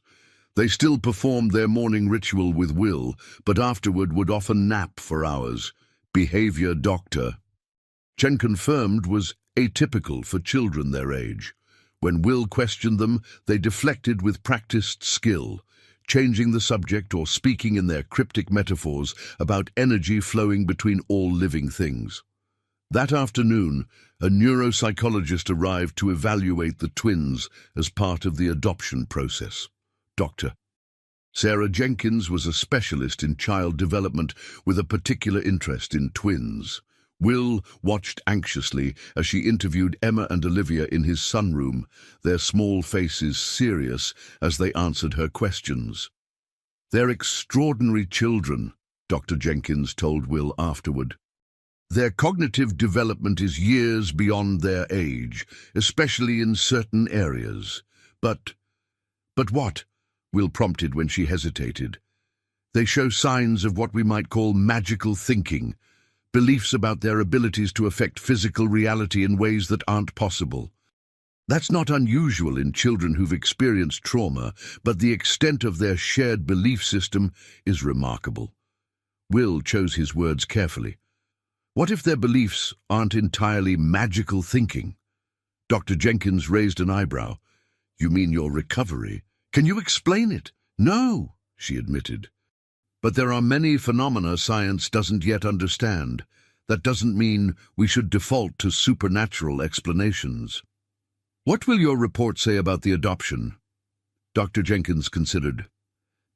They still performed their morning ritual with Will, but afterward would often nap for hours. Behavior Dr. Chen confirmed was atypical for children their age. When Will questioned them, they deflected with practiced skill, changing the subject or speaking in their cryptic metaphors about energy flowing between all living things. That afternoon, a neuropsychologist arrived to evaluate the twins as part of the adoption process. Dr. Sarah Jenkins was a specialist in child development with a particular interest in twins. Will watched anxiously as she interviewed Emma and Olivia in his sunroom, their small faces serious as they answered her questions. "They're extraordinary children," Dr. Jenkins told Will afterward. "Their cognitive development is years beyond their age, especially in certain areas. But what?" Will prompted when she hesitated. "They show signs of what we might call magical thinking, beliefs about their abilities to affect physical reality in ways that aren't possible. That's not unusual in children who've experienced trauma, but the extent of their shared belief system is remarkable." Will chose his words carefully. What if their beliefs aren't entirely magical thinking? Dr. Jenkins raised an eyebrow. You mean your recovery? Can you explain it? No, she admitted. But there are many phenomena science doesn't yet understand. That doesn't mean we should default to supernatural explanations. What will your report say about the adoption? Dr. Jenkins considered.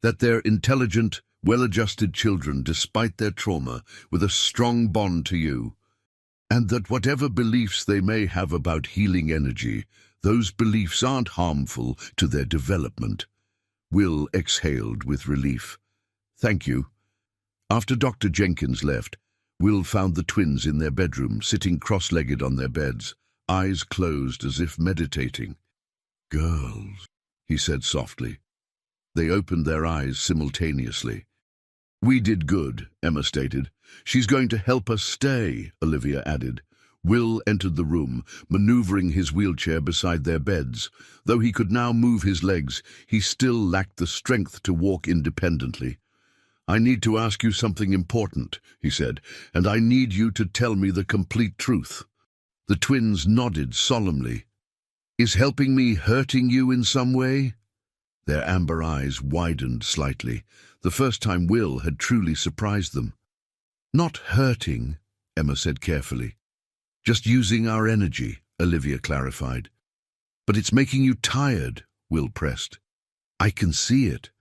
That they're intelligent, well-adjusted children despite their trauma, with a strong bond to you. And that whatever beliefs they may have about healing energy, those beliefs aren't harmful to their development. Will exhaled with relief. Thank you. After Dr. Jenkins left, Will found the twins in their bedroom, sitting cross-legged on their beds, eyes closed as if meditating. Girls, he said softly. They opened their eyes simultaneously. We did good, Emma stated. She's going to help us stay, Olivia added. Will entered the room, maneuvering his wheelchair beside their beds. Though he could now move his legs, he still lacked the strength to walk independently. I need to ask you something important, he said, and I need you to tell me the complete truth. The twins nodded solemnly. Is helping me hurting you in some way? Their amber eyes widened slightly, the first time Will had truly surprised them. Not hurting, Emma said carefully. Just using our energy, Olivia clarified. But it's making you tired, Will pressed. I can see it.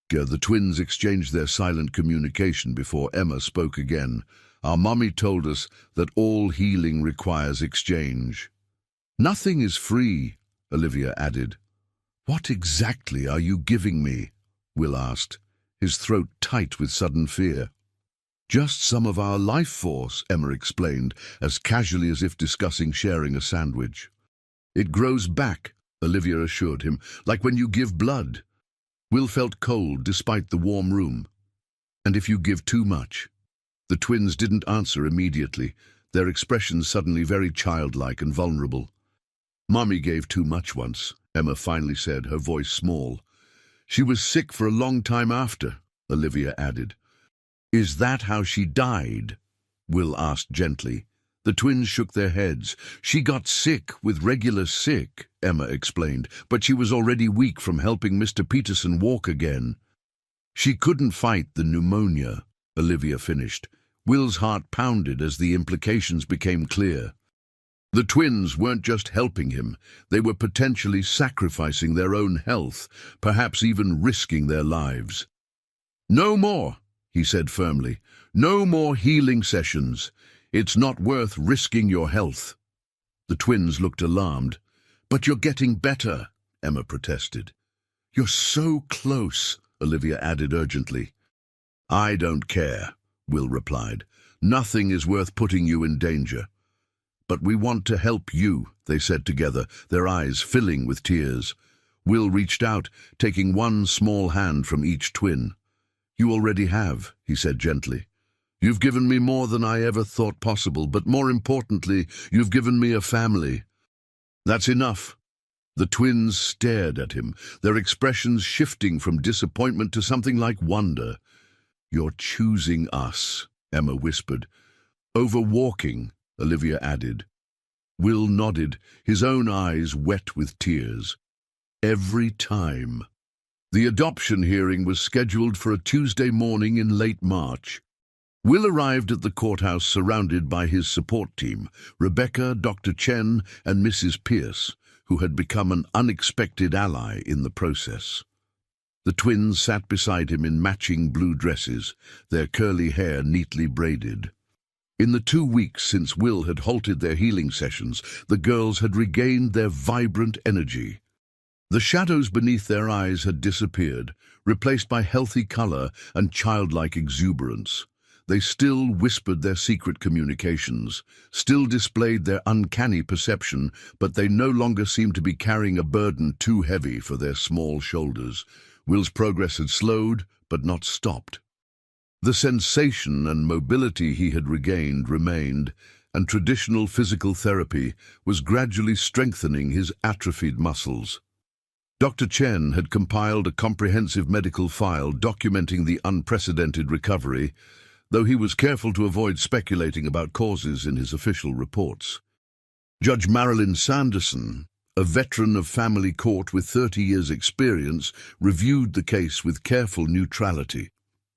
The twins exchanged their silent communication before Emma spoke again. Our mommy told us that all healing requires exchange. Nothing is free, Olivia added. What exactly are you giving me? Will asked, his throat tight with sudden fear. Just some of our life force, Emma explained, as casually as if discussing sharing a sandwich. It grows back, Olivia assured him, like when you give blood. Will felt cold despite the warm room. And if you give too much? The twins didn't answer immediately, their expressions suddenly very childlike and vulnerable. Mommy gave too much once, Emma finally said, her voice small. She was sick for a long time after, Olivia added. Is that how she died? Will asked gently. The twins shook their heads. She got sick with regular sick, Emma explained, but she was already weak from helping Mr. Peterson walk again. She couldn't fight the pneumonia, Olivia finished. Will's heart pounded as the implications became clear. The twins weren't just helping him, they were potentially sacrificing their own health, perhaps even risking their lives. No more, he said firmly. No more healing sessions. It's not worth risking your health. The twins looked alarmed. But you're getting better, Emma protested. You're so close, Olivia added urgently. I don't care, Will replied. Nothing is worth putting you in danger. But we want to help you, they said together, their eyes filling with tears. Will reached out, taking one small hand from each twin. You already have, he said gently. You've given me more than I ever thought possible, but more importantly, you've given me a family. That's enough. The twins stared at him, their expressions shifting from disappointment to something like wonder. You're choosing us, Emma whispered. Over walking, Olivia added. Will nodded, his own eyes wet with tears. Every time. The adoption hearing was scheduled for a Tuesday morning in late March. Will arrived at the courthouse surrounded by his support team, Rebecca, Dr. Chen, and Mrs. Pierce, who had become an unexpected ally in the process. The twins sat beside him in matching blue dresses, their curly hair neatly braided. In the 2 weeks since Will had halted their healing sessions, the girls had regained their vibrant energy. The shadows beneath their eyes had disappeared, replaced by healthy color and childlike exuberance. They still whispered their secret communications, still displayed their uncanny perception, but they no longer seemed to be carrying a burden too heavy for their small shoulders. Will's progress had slowed, but not stopped. The sensation and mobility he had regained remained, and traditional physical therapy was gradually strengthening his atrophied muscles. Dr. Chen had compiled a comprehensive medical file documenting the unprecedented recovery. though he was careful to avoid speculating about causes in his official reports. Judge Marilyn Sanderson, a veteran of family court with 30 years' experience, reviewed the case with careful neutrality.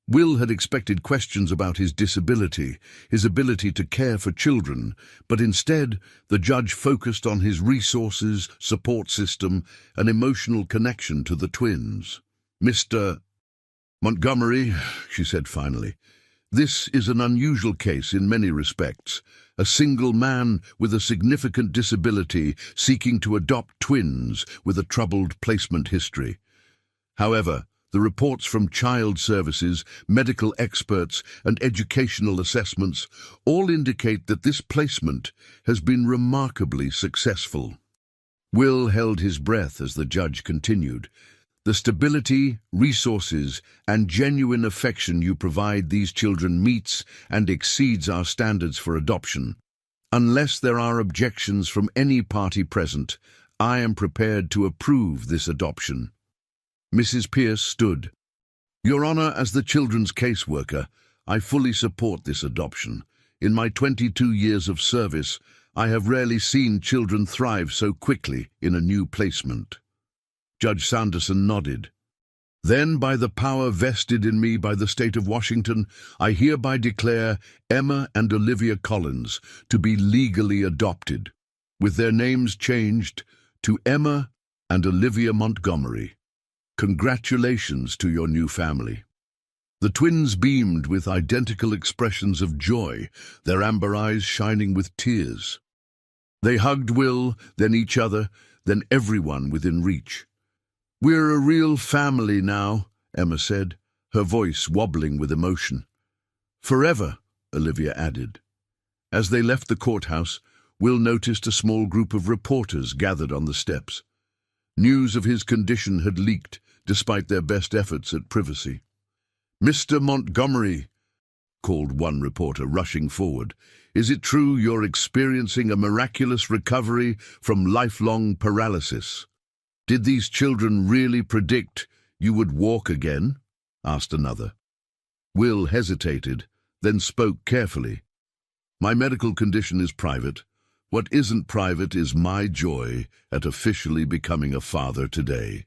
Will had expected questions about his disability, his ability to care for children, but instead the judge focused on his resources, support system, and emotional connection to the twins. "Mr. Montgomery," she said finally, "this is an unusual case in many respects. A single man with a significant disability seeking to adopt twins with a troubled placement history. However, the reports from child services, medical experts, and educational assessments all indicate that this placement has been remarkably successful." Will held his breath as the judge continued. "The stability, resources, and genuine affection you provide these children meets and exceeds our standards for adoption. Unless there are objections from any party present, I am prepared to approve this adoption." Mrs. Pierce stood. "Your Honor, as the children's caseworker, I fully support this adoption. In my 22 years of service, I have rarely seen children thrive so quickly in a new placement." Judge Sanderson nodded. "Then, by the power vested in me by the state of Washington, I hereby declare Emma and Olivia Collins to be legally adopted, with their names changed to Emma and Olivia Montgomery. Congratulations to your new family." The twins beamed with identical expressions of joy, their amber eyes shining with tears. They hugged Will, then each other, then everyone within reach. "We're a real family now," Emma said, her voice wobbling with emotion. "Forever," Olivia added. As they left the courthouse, Will noticed a small group of reporters gathered on the steps. News of his condition had leaked, despite their best efforts at privacy. "Mr. Montgomery," called one reporter, rushing forward, "is it true you're experiencing a miraculous recovery from lifelong paralysis?" "Did these children really predict you would walk again?" asked another. Will hesitated, then spoke carefully. "My medical condition is private. What isn't private is my joy at officially becoming a father today.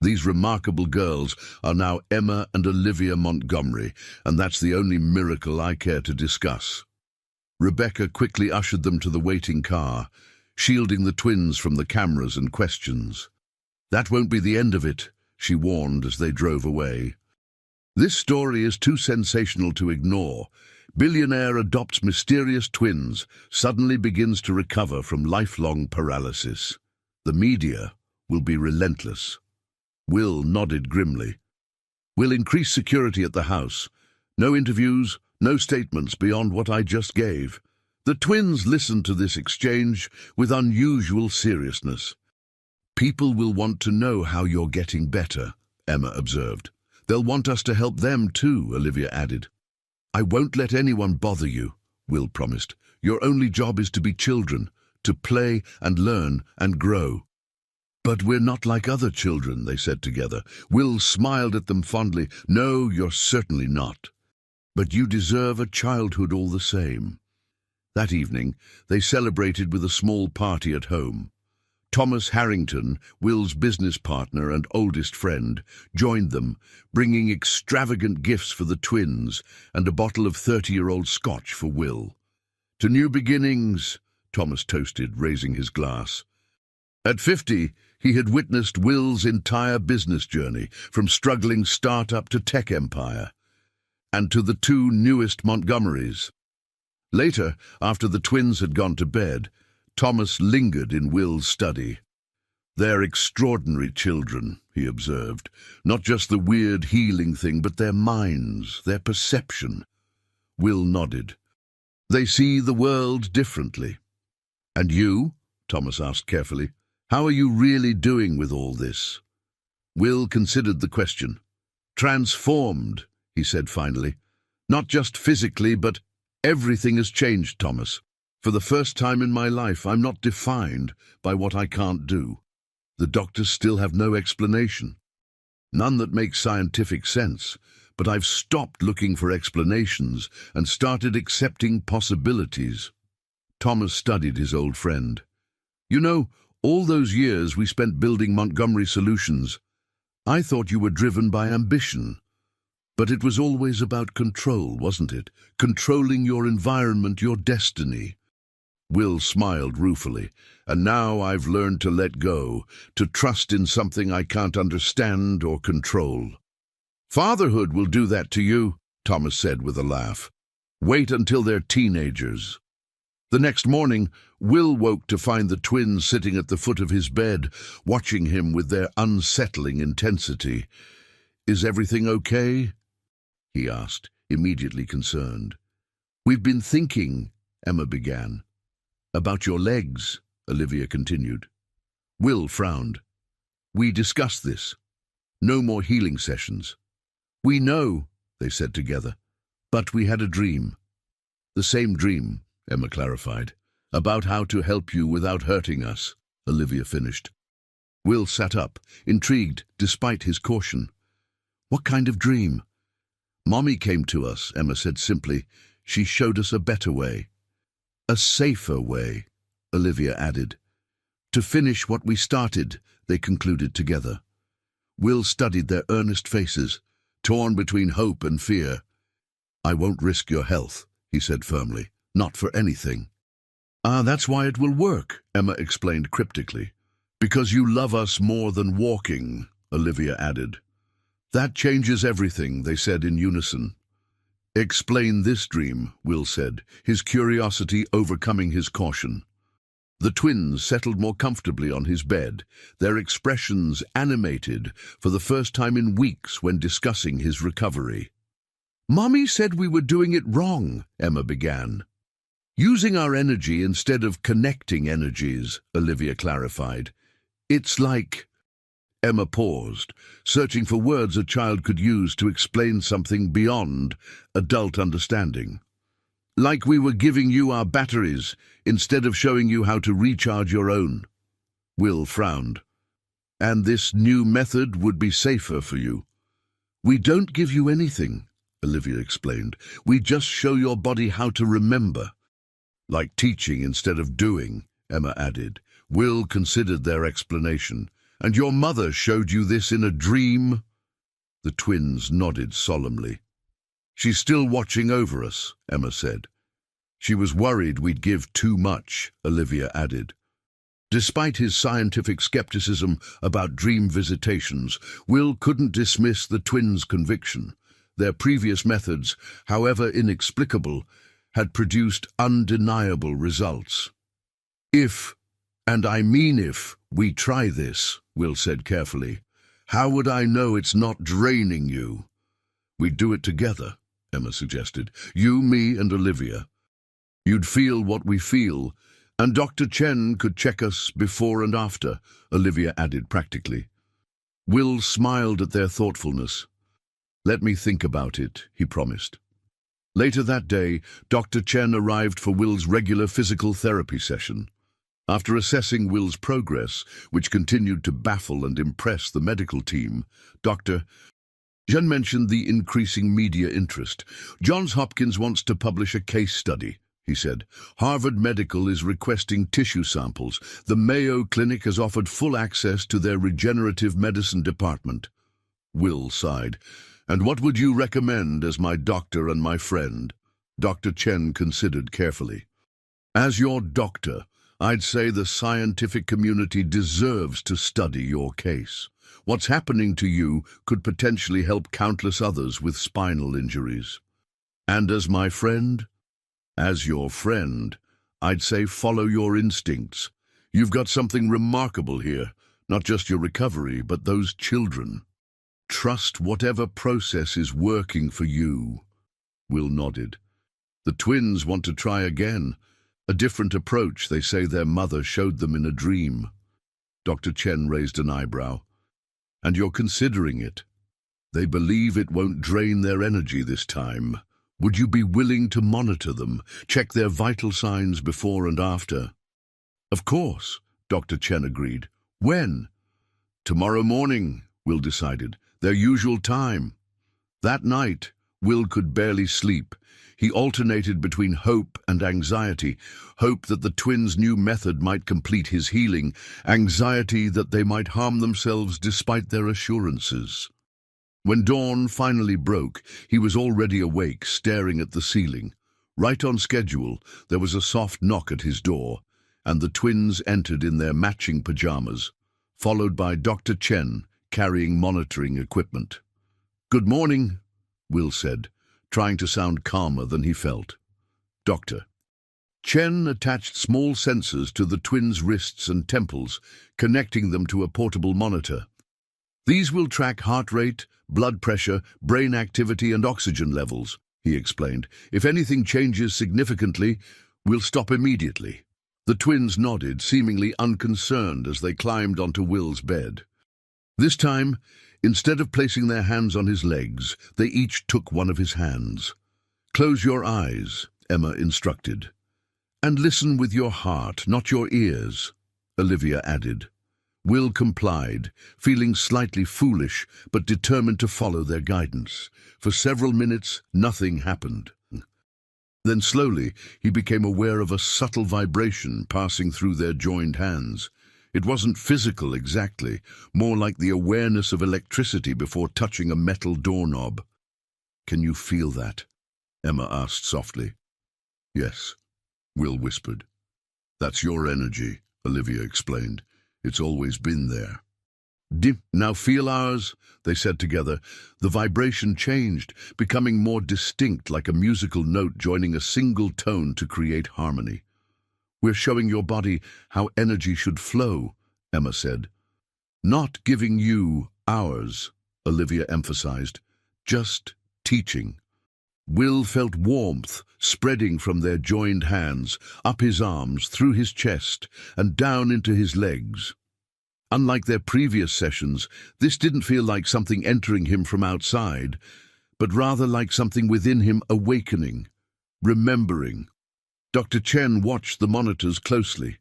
These remarkable girls are now Emma and Olivia Montgomery, and that's the only miracle I care to discuss." Rebecca quickly ushered them to the waiting car, shielding the twins from the cameras and questions. "That won't be the end of it," she warned as they drove away. "This story is too sensational to ignore. Billionaire adopts mysterious twins, suddenly begins to recover from lifelong paralysis. The media will be relentless." Will nodded grimly. "We'll increase security at the house. No interviews, no statements beyond what I just gave." The twins listened to this exchange with unusual seriousness. "People will want to know how you're getting better," Emma observed. "They'll want us to help them too," Olivia added. "I won't let anyone bother you," Will promised. "Your only job is to be children, to play and learn and grow." "But we're not like other children," they said together. Will smiled at them fondly. "No, you're certainly not. But you deserve a childhood all the same." That evening, they celebrated with a small party at home. Thomas Harrington, Will's business partner and oldest friend, joined them, bringing extravagant gifts for the twins and a bottle of 30-year-old scotch for Will. "To new beginnings," Thomas toasted, raising his glass. At 50, he had witnessed Will's entire business journey, from struggling start-up to tech empire, and to the two newest Montgomerys. Later, after the twins had gone to bed, Thomas lingered in Will's study. "They're extraordinary children," he observed. "Not just the weird healing thing, but their minds, their perception." Will nodded. "They see the world differently." "And you?" Thomas asked carefully. "How are you really doing with all this?" Will considered the question. "Transformed," he said finally. "Not just physically, but everything has changed, Thomas. For the first time in my life, I'm not defined by what I can't do. The doctors still have no explanation. None that makes scientific sense, but I've stopped looking for explanations and started accepting possibilities. Thomas studied his old friend. You know, all those years we spent building Montgomery Solutions, I thought you were driven by ambition. But it was always about control, wasn't it? Controlling your environment, your destiny. Will smiled ruefully. And now I've learned to let go, to trust in something I can't understand or control. Fatherhood will do that to you, Thomas said with a laugh. Wait until they're teenagers. The next morning, Will woke to find the twins sitting at the foot of his bed, watching him with their unsettling intensity. Is everything okay? He asked, immediately concerned. We've been thinking, Emma began. About your legs, Olivia continued. Will frowned. We discussed this. No more healing sessions. We know, they said together, but we had a dream. The same dream, Emma clarified. About how to help you without hurting us, Olivia finished. Will sat up, intrigued despite his caution. What kind of dream? Mommy came to us, Emma said simply. She showed us a better way. A safer way, Olivia added. To finish what we started, they concluded together. Will studied their earnest faces, torn between hope and fear. I won't risk your health, he said firmly. Not for anything. That's why it will work, Emma explained cryptically. Because you love us more than walking, Olivia added. That changes everything, they said in unison. Explain this dream, Will said, his curiosity overcoming his caution. The twins settled more comfortably on his bed, their expressions animated for the first time in weeks when discussing his recovery. Mommy said we were doing it wrong, Emma began. Using our energy instead of connecting energies, Olivia clarified. It's like... Emma paused, searching for words a child could use to explain something beyond adult understanding. Like we were giving you our batteries instead of showing you how to recharge your own. Will frowned. And this new method would be safer for you. We don't give you anything, Olivia explained. We just show your body how to remember. Like teaching instead of doing, Emma added. Will considered their explanation. And your mother showed you this in a dream? The twins nodded solemnly. She's still watching over us, Emma said. She was worried we'd give too much, Olivia added. Despite his scientific skepticism about dream visitations, Will couldn't dismiss the twins' conviction. Their previous methods, however inexplicable, had produced undeniable results. If, and I mean if, we try this, Will said carefully, how would I know it's not draining you? We'd do it together, Emma suggested. You, me, and Olivia. You'd feel what we feel, and Dr. Chen could check us before and after, Olivia added practically. Will smiled at their thoughtfulness. Let me think about it, he promised. Later that day, Dr. Chen arrived for Will's regular physical therapy session. After assessing Will's progress, which continued to baffle and impress the medical team, Dr. Chen mentioned the increasing media interest. Johns Hopkins wants to publish a case study, he said. Harvard Medical is requesting tissue samples. The Mayo Clinic has offered full access to their regenerative medicine department. Will sighed. And what would you recommend as my doctor and my friend? Dr. Chen considered carefully. As your doctor, I'd say the scientific community deserves to study your case. What's happening to you could potentially help countless others with spinal injuries. And as my friend? As your friend, I'd say follow your instincts. You've got something remarkable here, not just your recovery, but those children. Trust whatever process is working for you. Will nodded. The twins want to try again. A different approach they say their mother showed them in a dream. Dr. Chen raised an eyebrow. And you're considering it. They believe it won't drain their energy this time. Would you be willing to monitor them, check their vital signs before and after? Of course, Dr. Chen agreed. When? Tomorrow morning, Will decided. Their usual time. That night, Will could barely sleep. He alternated between hope and anxiety. Hope that the twins' new method might complete his healing, anxiety that they might harm themselves despite their assurances. When dawn finally broke, he was already awake, staring at the ceiling. Right on schedule, there was a soft knock at his door, and the twins entered in their matching pajamas, followed by Dr. Chen carrying monitoring equipment. "Good morning," Will said, trying to sound calmer than he felt. "Doctor." Chen attached small sensors to the twins' wrists and temples, connecting them to a portable monitor. "These will track heart rate, blood pressure, brain activity and oxygen levels," he explained. "If anything changes significantly, we'll stop immediately." The twins nodded, seemingly unconcerned as they climbed onto Will's bed. This time, instead of placing their hands on his legs, they each took one of his hands. "Close your eyes," Emma instructed. "And listen with your heart, not your ears," Olivia added. Will complied, feeling slightly foolish, but determined to follow their guidance. For several minutes, nothing happened. Then slowly, he became aware of a subtle vibration passing through their joined hands. It wasn't physical exactly, more like the awareness of electricity before touching a metal doorknob. "Can you feel that?" Emma asked softly. "Yes," Will whispered. "That's your energy," Olivia explained. "It's always been there." "Now feel ours," they said together. The vibration changed, becoming more distinct, like a musical note joining a single tone to create harmony. "We're showing your body how energy should flow," Emma said. "Not giving you ours," Olivia emphasized. "Just teaching." Will felt warmth spreading from their joined hands, up his arms, through his chest, and down into his legs. Unlike their previous sessions, this didn't feel like something entering him from outside, but rather like something within him awakening, remembering. Dr. Chen watched the monitors closely.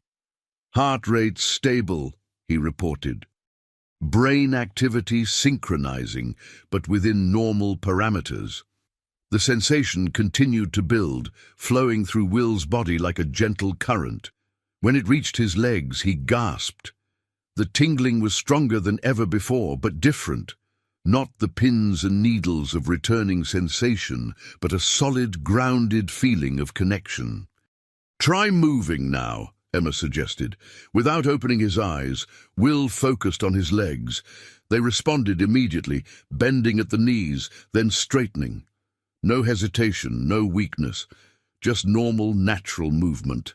"Heart rate stable," he reported. "Brain activity synchronizing, but within normal parameters." The sensation continued to build, flowing through Will's body like a gentle current. When it reached his legs, he gasped. The tingling was stronger than ever before, but different. Not the pins and needles of returning sensation, but a solid, grounded feeling of connection. "Try moving now," Emma suggested. Without opening his eyes, Will focused on his legs. They responded immediately, bending at the knees, then straightening. No hesitation, no weakness, just normal, natural movement.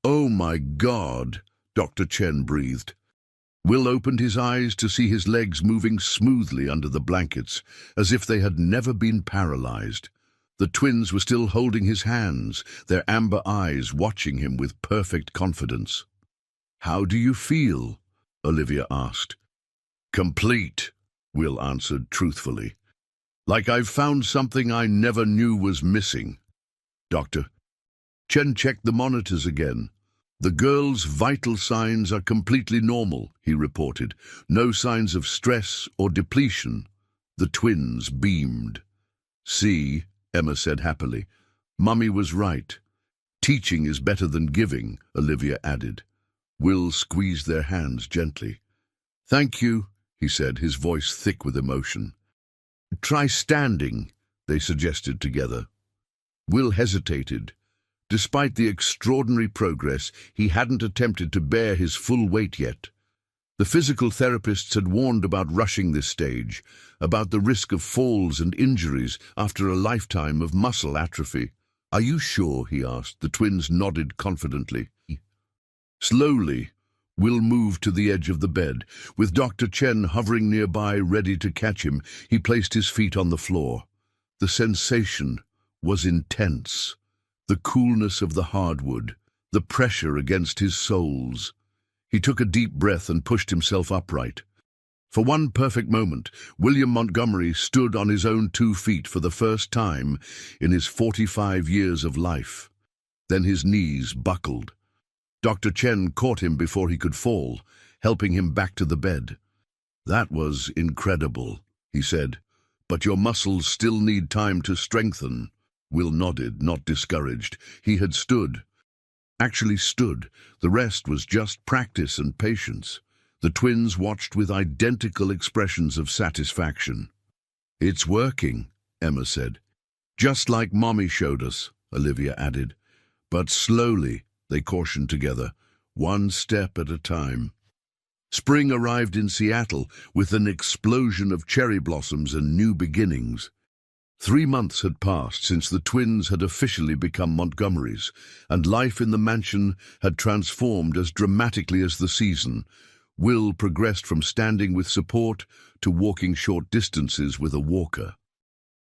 "Oh my God," Dr. Chen breathed. Will opened his eyes to see his legs moving smoothly under the blankets, as if they had never been paralyzed. The twins were still holding his hands, their amber eyes watching him with perfect confidence. "How do you feel?" Olivia asked. "Complete," Will answered truthfully. "Like I've found something I never knew was missing." Dr. Chen checked the monitors again. "The girl's vital signs are completely normal," he reported. "No signs of stress or depletion." The twins beamed. "See," Emma said happily. "Mummy was right. Teaching is better than giving," Olivia added. Will squeezed their hands gently. "Thank you," he said, his voice thick with emotion. "Try standing," they suggested together. Will hesitated. Despite the extraordinary progress, he hadn't attempted to bear his full weight yet. The physical therapists had warned about rushing this stage, about the risk of falls and injuries after a lifetime of muscle atrophy. "Are you sure?" he asked. The twins nodded confidently. Slowly, Will moved to the edge of the bed. With Dr. Chen hovering nearby, ready to catch him, he placed his feet on the floor. The sensation was intense. The coolness of the hardwood, the pressure against his soles. He took a deep breath and pushed himself upright. For one perfect moment, William Montgomery stood on his own 2 feet for the first time in his 45 years of life. Then his knees buckled. Dr. Chen caught him before he could fall, helping him back to the bed. "That was incredible," he said, But your muscles still need time to strengthen. Will nodded, not discouraged. He had stood. Actually stood. The rest was just practice and patience. The twins watched with identical expressions of satisfaction. "It's working," Emma said. "Just like Mommy showed us," Olivia added. "But slowly," they cautioned together, "one step at a time." Spring arrived in Seattle with an explosion of cherry blossoms and new beginnings. 3 months had passed since the twins had officially become Montgomerys, and life in the mansion had transformed as dramatically as the season. Will progressed from standing with support to walking short distances with a walker.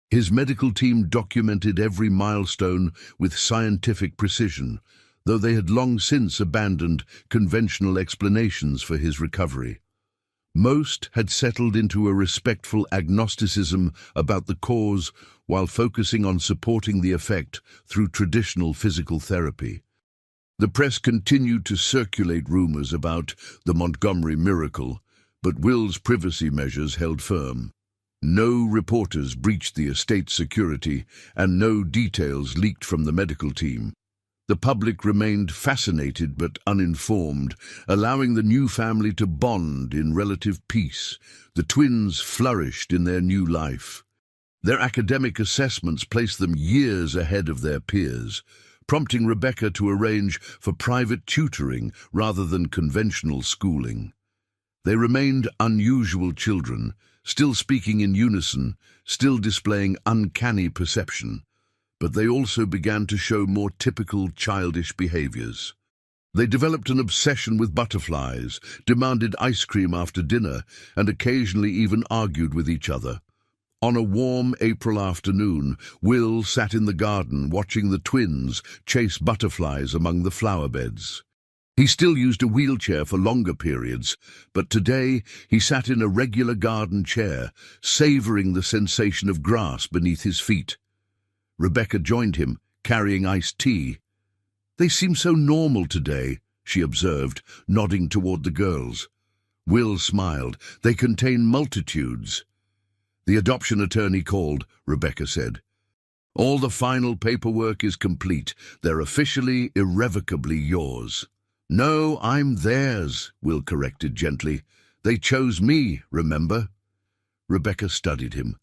His medical team documented every milestone with scientific precision, though they had long since abandoned conventional explanations for his recovery. Most had settled into a respectful agnosticism about the cause while focusing on supporting the effect through traditional physical therapy. The press continued to circulate rumors about the Montgomery miracle, but Will's privacy measures held firm. No reporters breached the estate's security, and no details leaked from the medical team. The public remained fascinated but uninformed, allowing the new family to bond in relative peace. The twins flourished in their new life. Their academic assessments placed them years ahead of their peers, prompting Rebecca to arrange for private tutoring rather than conventional schooling. They remained unusual children, still speaking in unison, still displaying uncanny perception, but they also began to show more typical childish behaviors. They developed an obsession with butterflies, demanded ice cream after dinner, and occasionally even argued with each other. On a warm April afternoon, Will sat in the garden watching the twins chase butterflies among the flower beds. He still used a wheelchair for longer periods, but today he sat in a regular garden chair, savoring the sensation of grass beneath his feet. Rebecca joined him, carrying iced tea. "They seem so normal today," she observed, nodding toward the girls. Will smiled. "They contain multitudes." "The adoption attorney called," Rebecca said. "All the final paperwork is complete. They're officially, irrevocably yours." "No, I'm theirs," Will corrected gently. "They chose me, remember?" Rebecca studied him.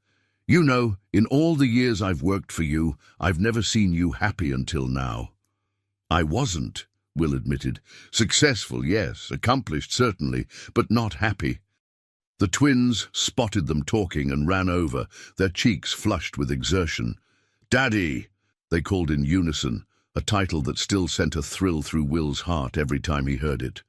"You know, in all the years I've worked for you, I've never seen you happy until now." "I wasn't," Will admitted. "Successful, yes, accomplished, certainly, but not happy." The twins spotted them talking and ran over, their cheeks flushed with exertion. "Daddy!" they called in unison, a title that still sent a thrill through Will's heart every time he heard it.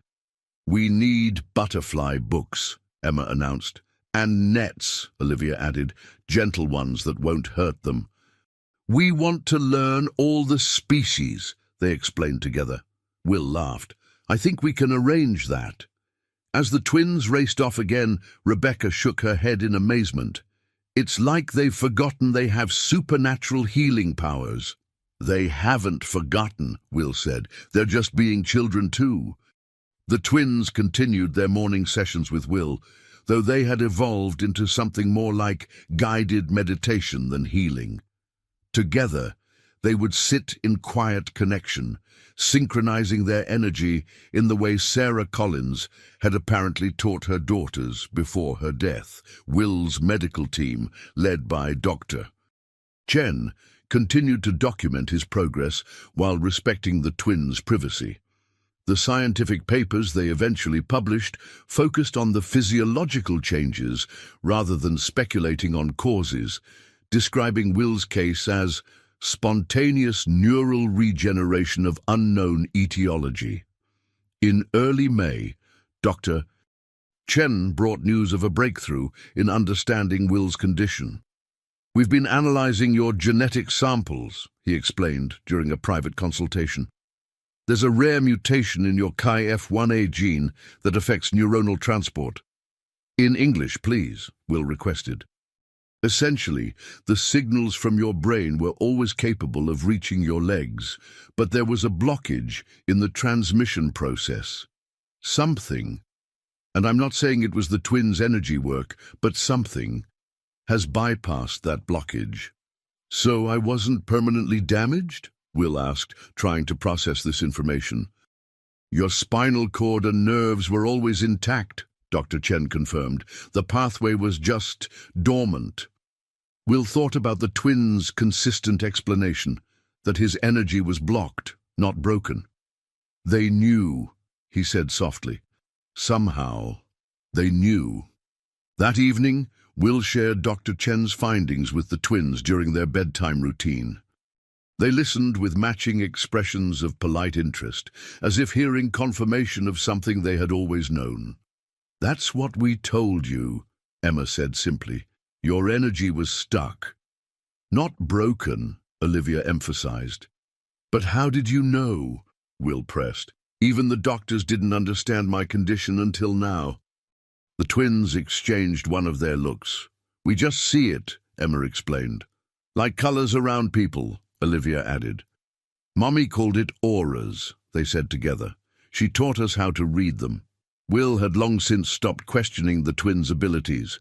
"We need butterfly books," Emma announced. "And nets," Olivia added, "gentle ones that won't hurt them." "We want to learn all the species," they explained together. Will laughed. "I think we can arrange that." As the twins raced off again, Rebecca shook her head in amazement. "It's like they've forgotten they have supernatural healing powers." "They haven't forgotten," Will said. "They're just being children too." The twins continued their morning sessions with Will, though they had evolved into something more like guided meditation than healing. Together, they would sit in quiet connection, synchronizing their energy in the way Sarah Collins had apparently taught her daughters before her death. Will's medical team, led by Dr. Chen, continued to document his progress while respecting the twins' privacy. The scientific papers they eventually published focused on the physiological changes rather than speculating on causes, describing Will's case as spontaneous neural regeneration of unknown etiology. In early May, Dr. Chen brought news of a breakthrough in understanding Will's condition. "We've been analyzing your genetic samples," he explained during a private consultation. "There's a rare mutation in your KF1A gene that affects neuronal transport." "In English, please," Will requested. "Essentially, the signals from your brain were always capable of reaching your legs, but there was a blockage in the transmission process. Something, and I'm not saying it was the twins' energy work, but something, has bypassed that blockage. So I wasn't permanently damaged? Will asked, trying to process this information. Your spinal cord and nerves were always intact, Dr. Chen confirmed. The pathway was just dormant. Will thought about the twins' consistent explanation, that his energy was blocked, not broken. They knew, he said softly. Somehow, they knew. That evening, Will shared Dr. Chen's findings with the twins during their bedtime routine. They listened with matching expressions of polite interest, as if hearing confirmation of something they had always known. That's what we told you, Emma said simply. Your energy was stuck. Not broken, Olivia emphasized. But how did you know? Will pressed. Even the doctors didn't understand my condition until now. The twins exchanged one of their looks. We just see it, Emma explained. Like colors around people, Olivia added. Mommy called it auras, they said together. She taught us how to read them. Will had long since stopped questioning the twins' abilities.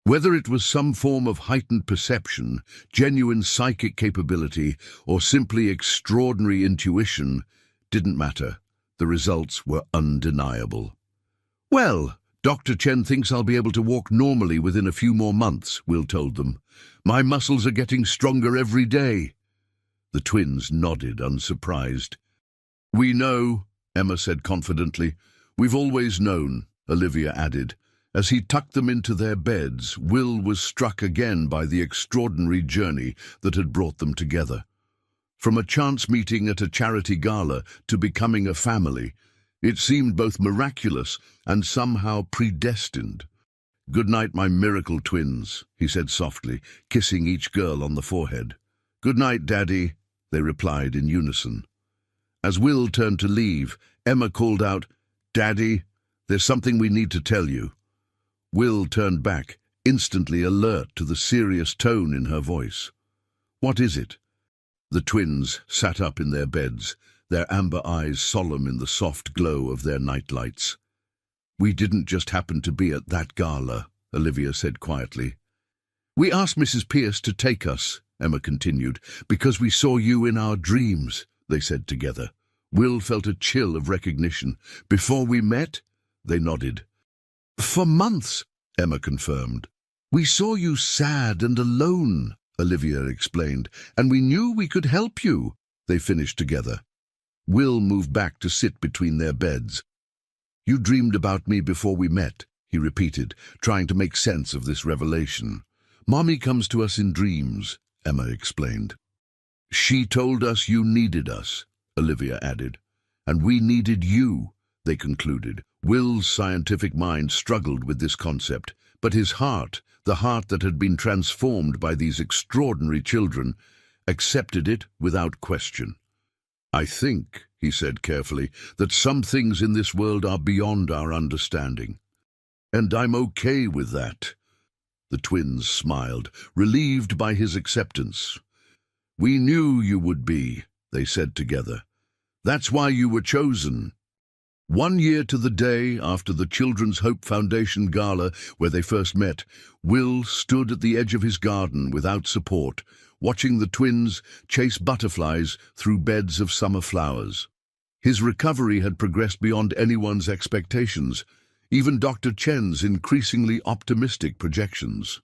Whether it was some form of heightened perception, genuine psychic capability, or simply extraordinary intuition, didn't matter. The results were undeniable. Well, Dr. Chen thinks I'll be able to walk normally within a few more months, Will told them. My muscles are getting stronger every day. The twins nodded, unsurprised. We know, Emma said confidently. We've always known, Olivia added. As he tucked them into their beds, Will was struck again by the extraordinary journey that had brought them together. From a chance meeting at a charity gala to becoming a family, it seemed both miraculous and somehow predestined. Good night, my miracle twins, he said softly, kissing each girl on the forehead. Good night, Daddy, they replied in unison. As Will turned to leave, Emma called out, Daddy, there's something we need to tell you. Will turned back, instantly alert to the serious tone in her voice. What is it? The twins sat up in their beds, their amber eyes solemn in the soft glow of their nightlights. We didn't just happen to be at that gala, Olivia said quietly. We asked Mrs. Pierce to take us, Emma continued, because we saw you in our dreams, they said together. Will felt a chill of recognition. Before we met? They nodded. For months, Emma confirmed. We saw you sad and alone, Olivia explained, and we knew we could help you, they finished together. Will moved back to sit between their beds. You dreamed about me before we met, he repeated, trying to make sense of this revelation. Mommy comes to us in dreams, Emma explained. She told us you needed us, Olivia added. And we needed you, they concluded. Will's scientific mind struggled with this concept, but his heart, the heart that had been transformed by these extraordinary children, accepted it without question. I think, he said carefully, that some things in this world are beyond our understanding. And I'm okay with that. The twins smiled, relieved by his acceptance. We knew you would be, they said together. That's why you were chosen. 1 year to the day after the Children's Hope Foundation Gala, where they first met, Will stood at the edge of his garden without support, watching the twins chase butterflies through beds of summer flowers. His recovery had progressed beyond anyone's expectations, even Dr. Chen's increasingly optimistic projections.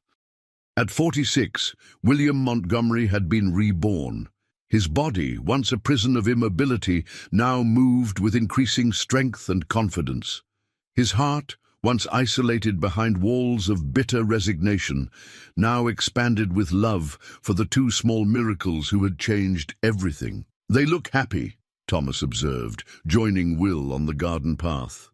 At 46, William Montgomery had been reborn. His body, once a prison of immobility, now moved with increasing strength and confidence. His heart, once isolated behind walls of bitter resignation, now expanded with love for the two small miracles who had changed everything. They look happy, Thomas observed, joining Will on the garden path.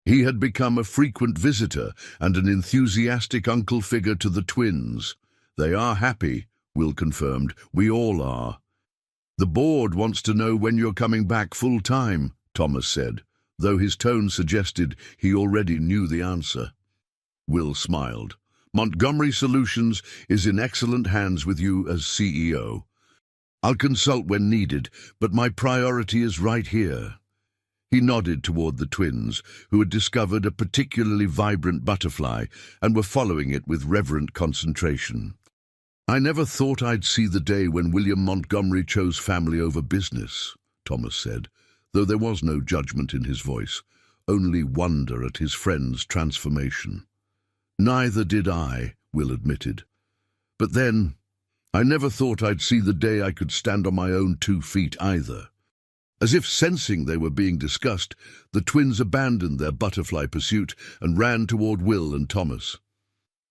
He had become a frequent visitor and an enthusiastic uncle figure to the twins. They are happy, Will confirmed. We all are. The board wants to know when you're coming back full-time, Thomas said, though his tone suggested he already knew the answer. Will smiled. Montgomery Solutions is in excellent hands with you as CEO. I'll consult when needed, but my priority is right here. He nodded toward the twins, who had discovered a particularly vibrant butterfly and were following it with reverent concentration. "I never thought I'd see the day when William Montgomery chose family over business," Thomas said, though there was no judgment in his voice, only wonder at his friend's transformation. "Neither did I," Will admitted. "But then, I never thought I'd see the day I could stand on my own 2 feet either." As if sensing they were being discussed, the twins abandoned their butterfly pursuit and ran toward Will and Thomas.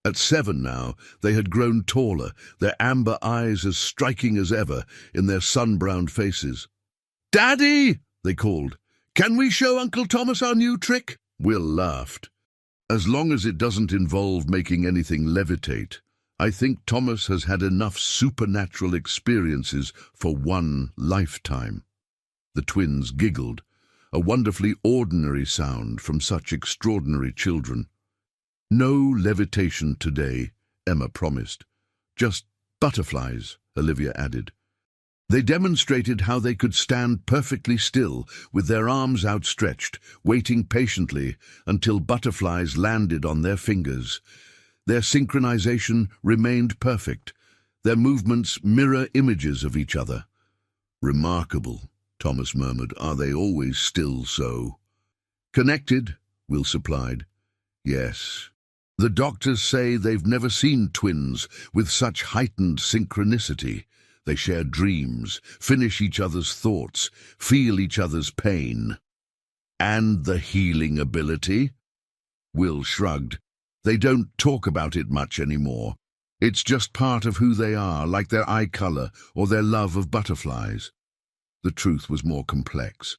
At 7 now, they had grown taller, their amber eyes as striking as ever in their sun-browned faces. "Daddy!" they called. "Can we show Uncle Thomas our new trick?" Will laughed. "As long as it doesn't involve making anything levitate, I think Thomas has had enough supernatural experiences for one lifetime." The twins giggled, a wonderfully ordinary sound from such extraordinary children. "No levitation today," Emma promised. "Just butterflies," Olivia added. They demonstrated how they could stand perfectly still, with their arms outstretched, waiting patiently until butterflies landed on their fingers. Their synchronization remained perfect, their movements mirror images of each other. "Remarkable," Thomas murmured. "Are they always still so?" "Connected," Will supplied. "Yes. The doctors say they've never seen twins with such heightened synchronicity. They share dreams, finish each other's thoughts, feel each other's pain." "And the healing ability?" Will shrugged. "They don't talk about it much anymore. It's just part of who they are, like their eye color or their love of butterflies." The truth was more complex.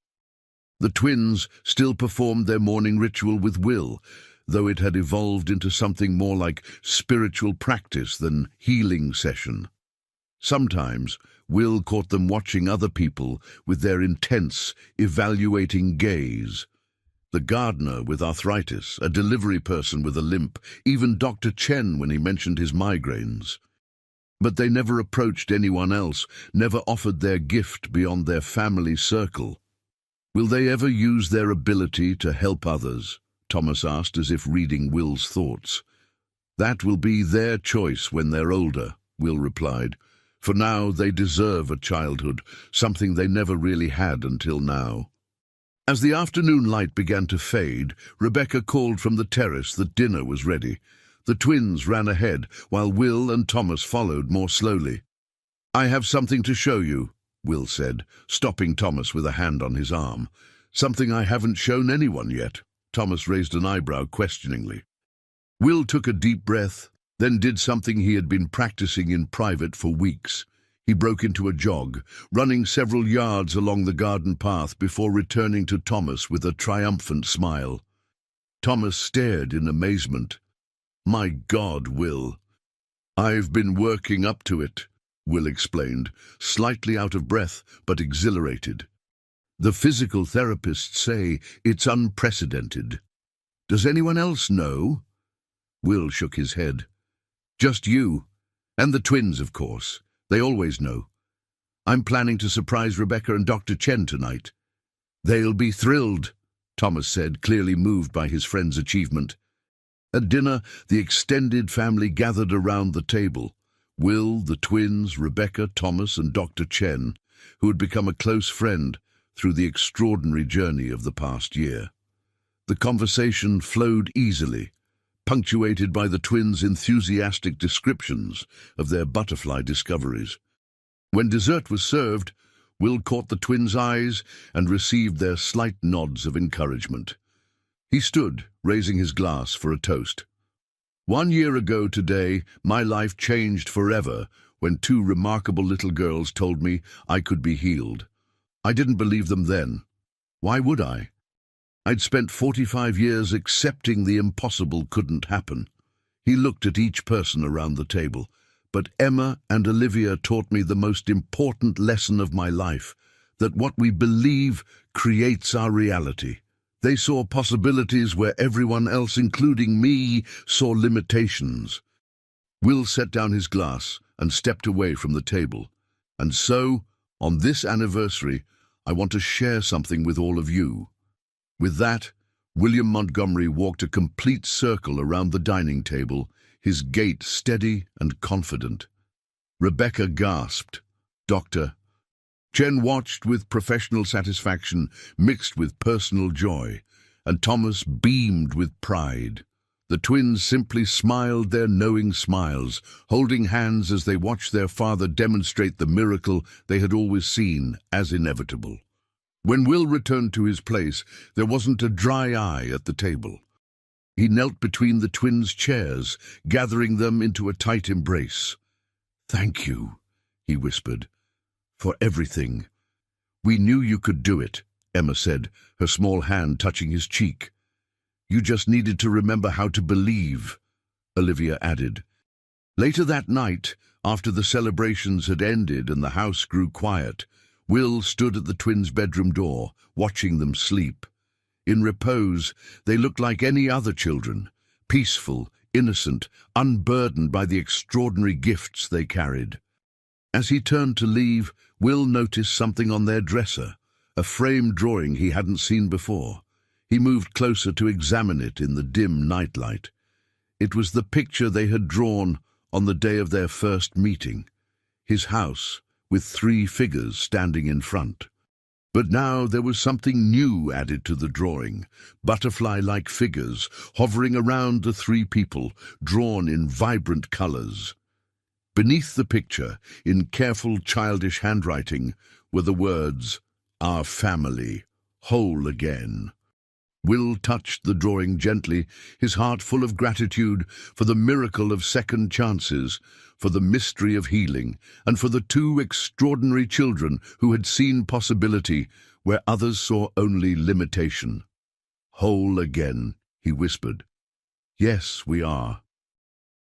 The twins still performed their morning ritual with Will, though it had evolved into something more like spiritual practice than healing session. Sometimes Will caught them watching other people with their intense, evaluating gaze. The gardener with arthritis, a delivery person with a limp, even Dr. Chen when he mentioned his migraines. But they never approached anyone else, never offered their gift beyond their family circle. "Will they ever use their ability to help others?" Thomas asked, as if reading Will's thoughts. "That will be their choice when they're older," Will replied. "For now, they deserve a childhood, something they never really had until now." As the afternoon light began to fade, Rebecca called from the terrace that dinner was ready. The twins ran ahead, while Will and Thomas followed more slowly. "I have something to show you," Will said, stopping Thomas with a hand on his arm. "Something I haven't shown anyone yet." Thomas raised an eyebrow questioningly. Will took a deep breath, then did something he had been practicing in private for weeks. He broke into a jog, running several yards along the garden path before returning to Thomas with a triumphant smile. Thomas stared in amazement. "My God, Will." "I've been working up to it," Will explained, slightly out of breath but exhilarated. "The physical therapists say it's unprecedented. Does anyone else know?" Will shook his head. "Just you. And the twins, of course. They always know. I'm planning to surprise Rebecca and Dr. Chen tonight." "They'll be thrilled," Thomas said, clearly moved by his friend's achievement. At dinner, the extended family gathered around the table. Will, the twins, Rebecca, Thomas, and Dr. Chen, who had become a close friend through the extraordinary journey of the past year. The conversation flowed easily, punctuated by the twins' enthusiastic descriptions of their butterfly discoveries. When dessert was served, Will caught the twins' eyes and received their slight nods of encouragement. He stood, raising his glass for a toast. "1 year ago today, my life changed forever when 2 remarkable little girls told me I could be healed. I didn't believe them then. Why would I? I'd spent 45 years accepting the impossible couldn't happen." He looked at each person around the table. "But Emma and Olivia taught me the most important lesson of my life, that what we believe creates our reality. They saw possibilities where everyone else, including me, saw limitations." Will set down his glass and stepped away from the table. "And so, on this anniversary, I want to share something with all of you." With that, William Montgomery walked a complete circle around the dining table, his gait steady and confident. Rebecca gasped. "Doctor." Jen watched with professional satisfaction mixed with personal joy, and Thomas beamed with pride. The twins simply smiled their knowing smiles, holding hands as they watched their father demonstrate the miracle they had always seen as inevitable. When Will returned to his place, there wasn't a dry eye at the table. He knelt between the twins' chairs, gathering them into a tight embrace. "Thank you," he whispered, "for everything." "We knew you could do it," Emma said, her small hand touching his cheek. "You just needed to remember how to believe," Olivia added. Later that night, after the celebrations had ended and the house grew quiet, Will stood at the twins' bedroom door, watching them sleep. In repose, they looked like any other children, peaceful, innocent, unburdened by the extraordinary gifts they carried. As he turned to leave, Will noticed something on their dresser, a framed drawing he hadn't seen before. He moved closer to examine it in the dim nightlight. It was the picture they had drawn on the day of their first meeting. His house, with 3 figures standing in front. But now there was something new added to the drawing, butterfly-like figures hovering around the 3 people, drawn in vibrant colors. Beneath the picture, in careful childish handwriting, were the words, "Our family, whole again." Will touched the drawing gently, his heart full of gratitude for the miracle of second chances, for the mystery of healing, and for the 2 extraordinary children who had seen possibility where others saw only limitation. "Whole again," he whispered. "Yes, we are."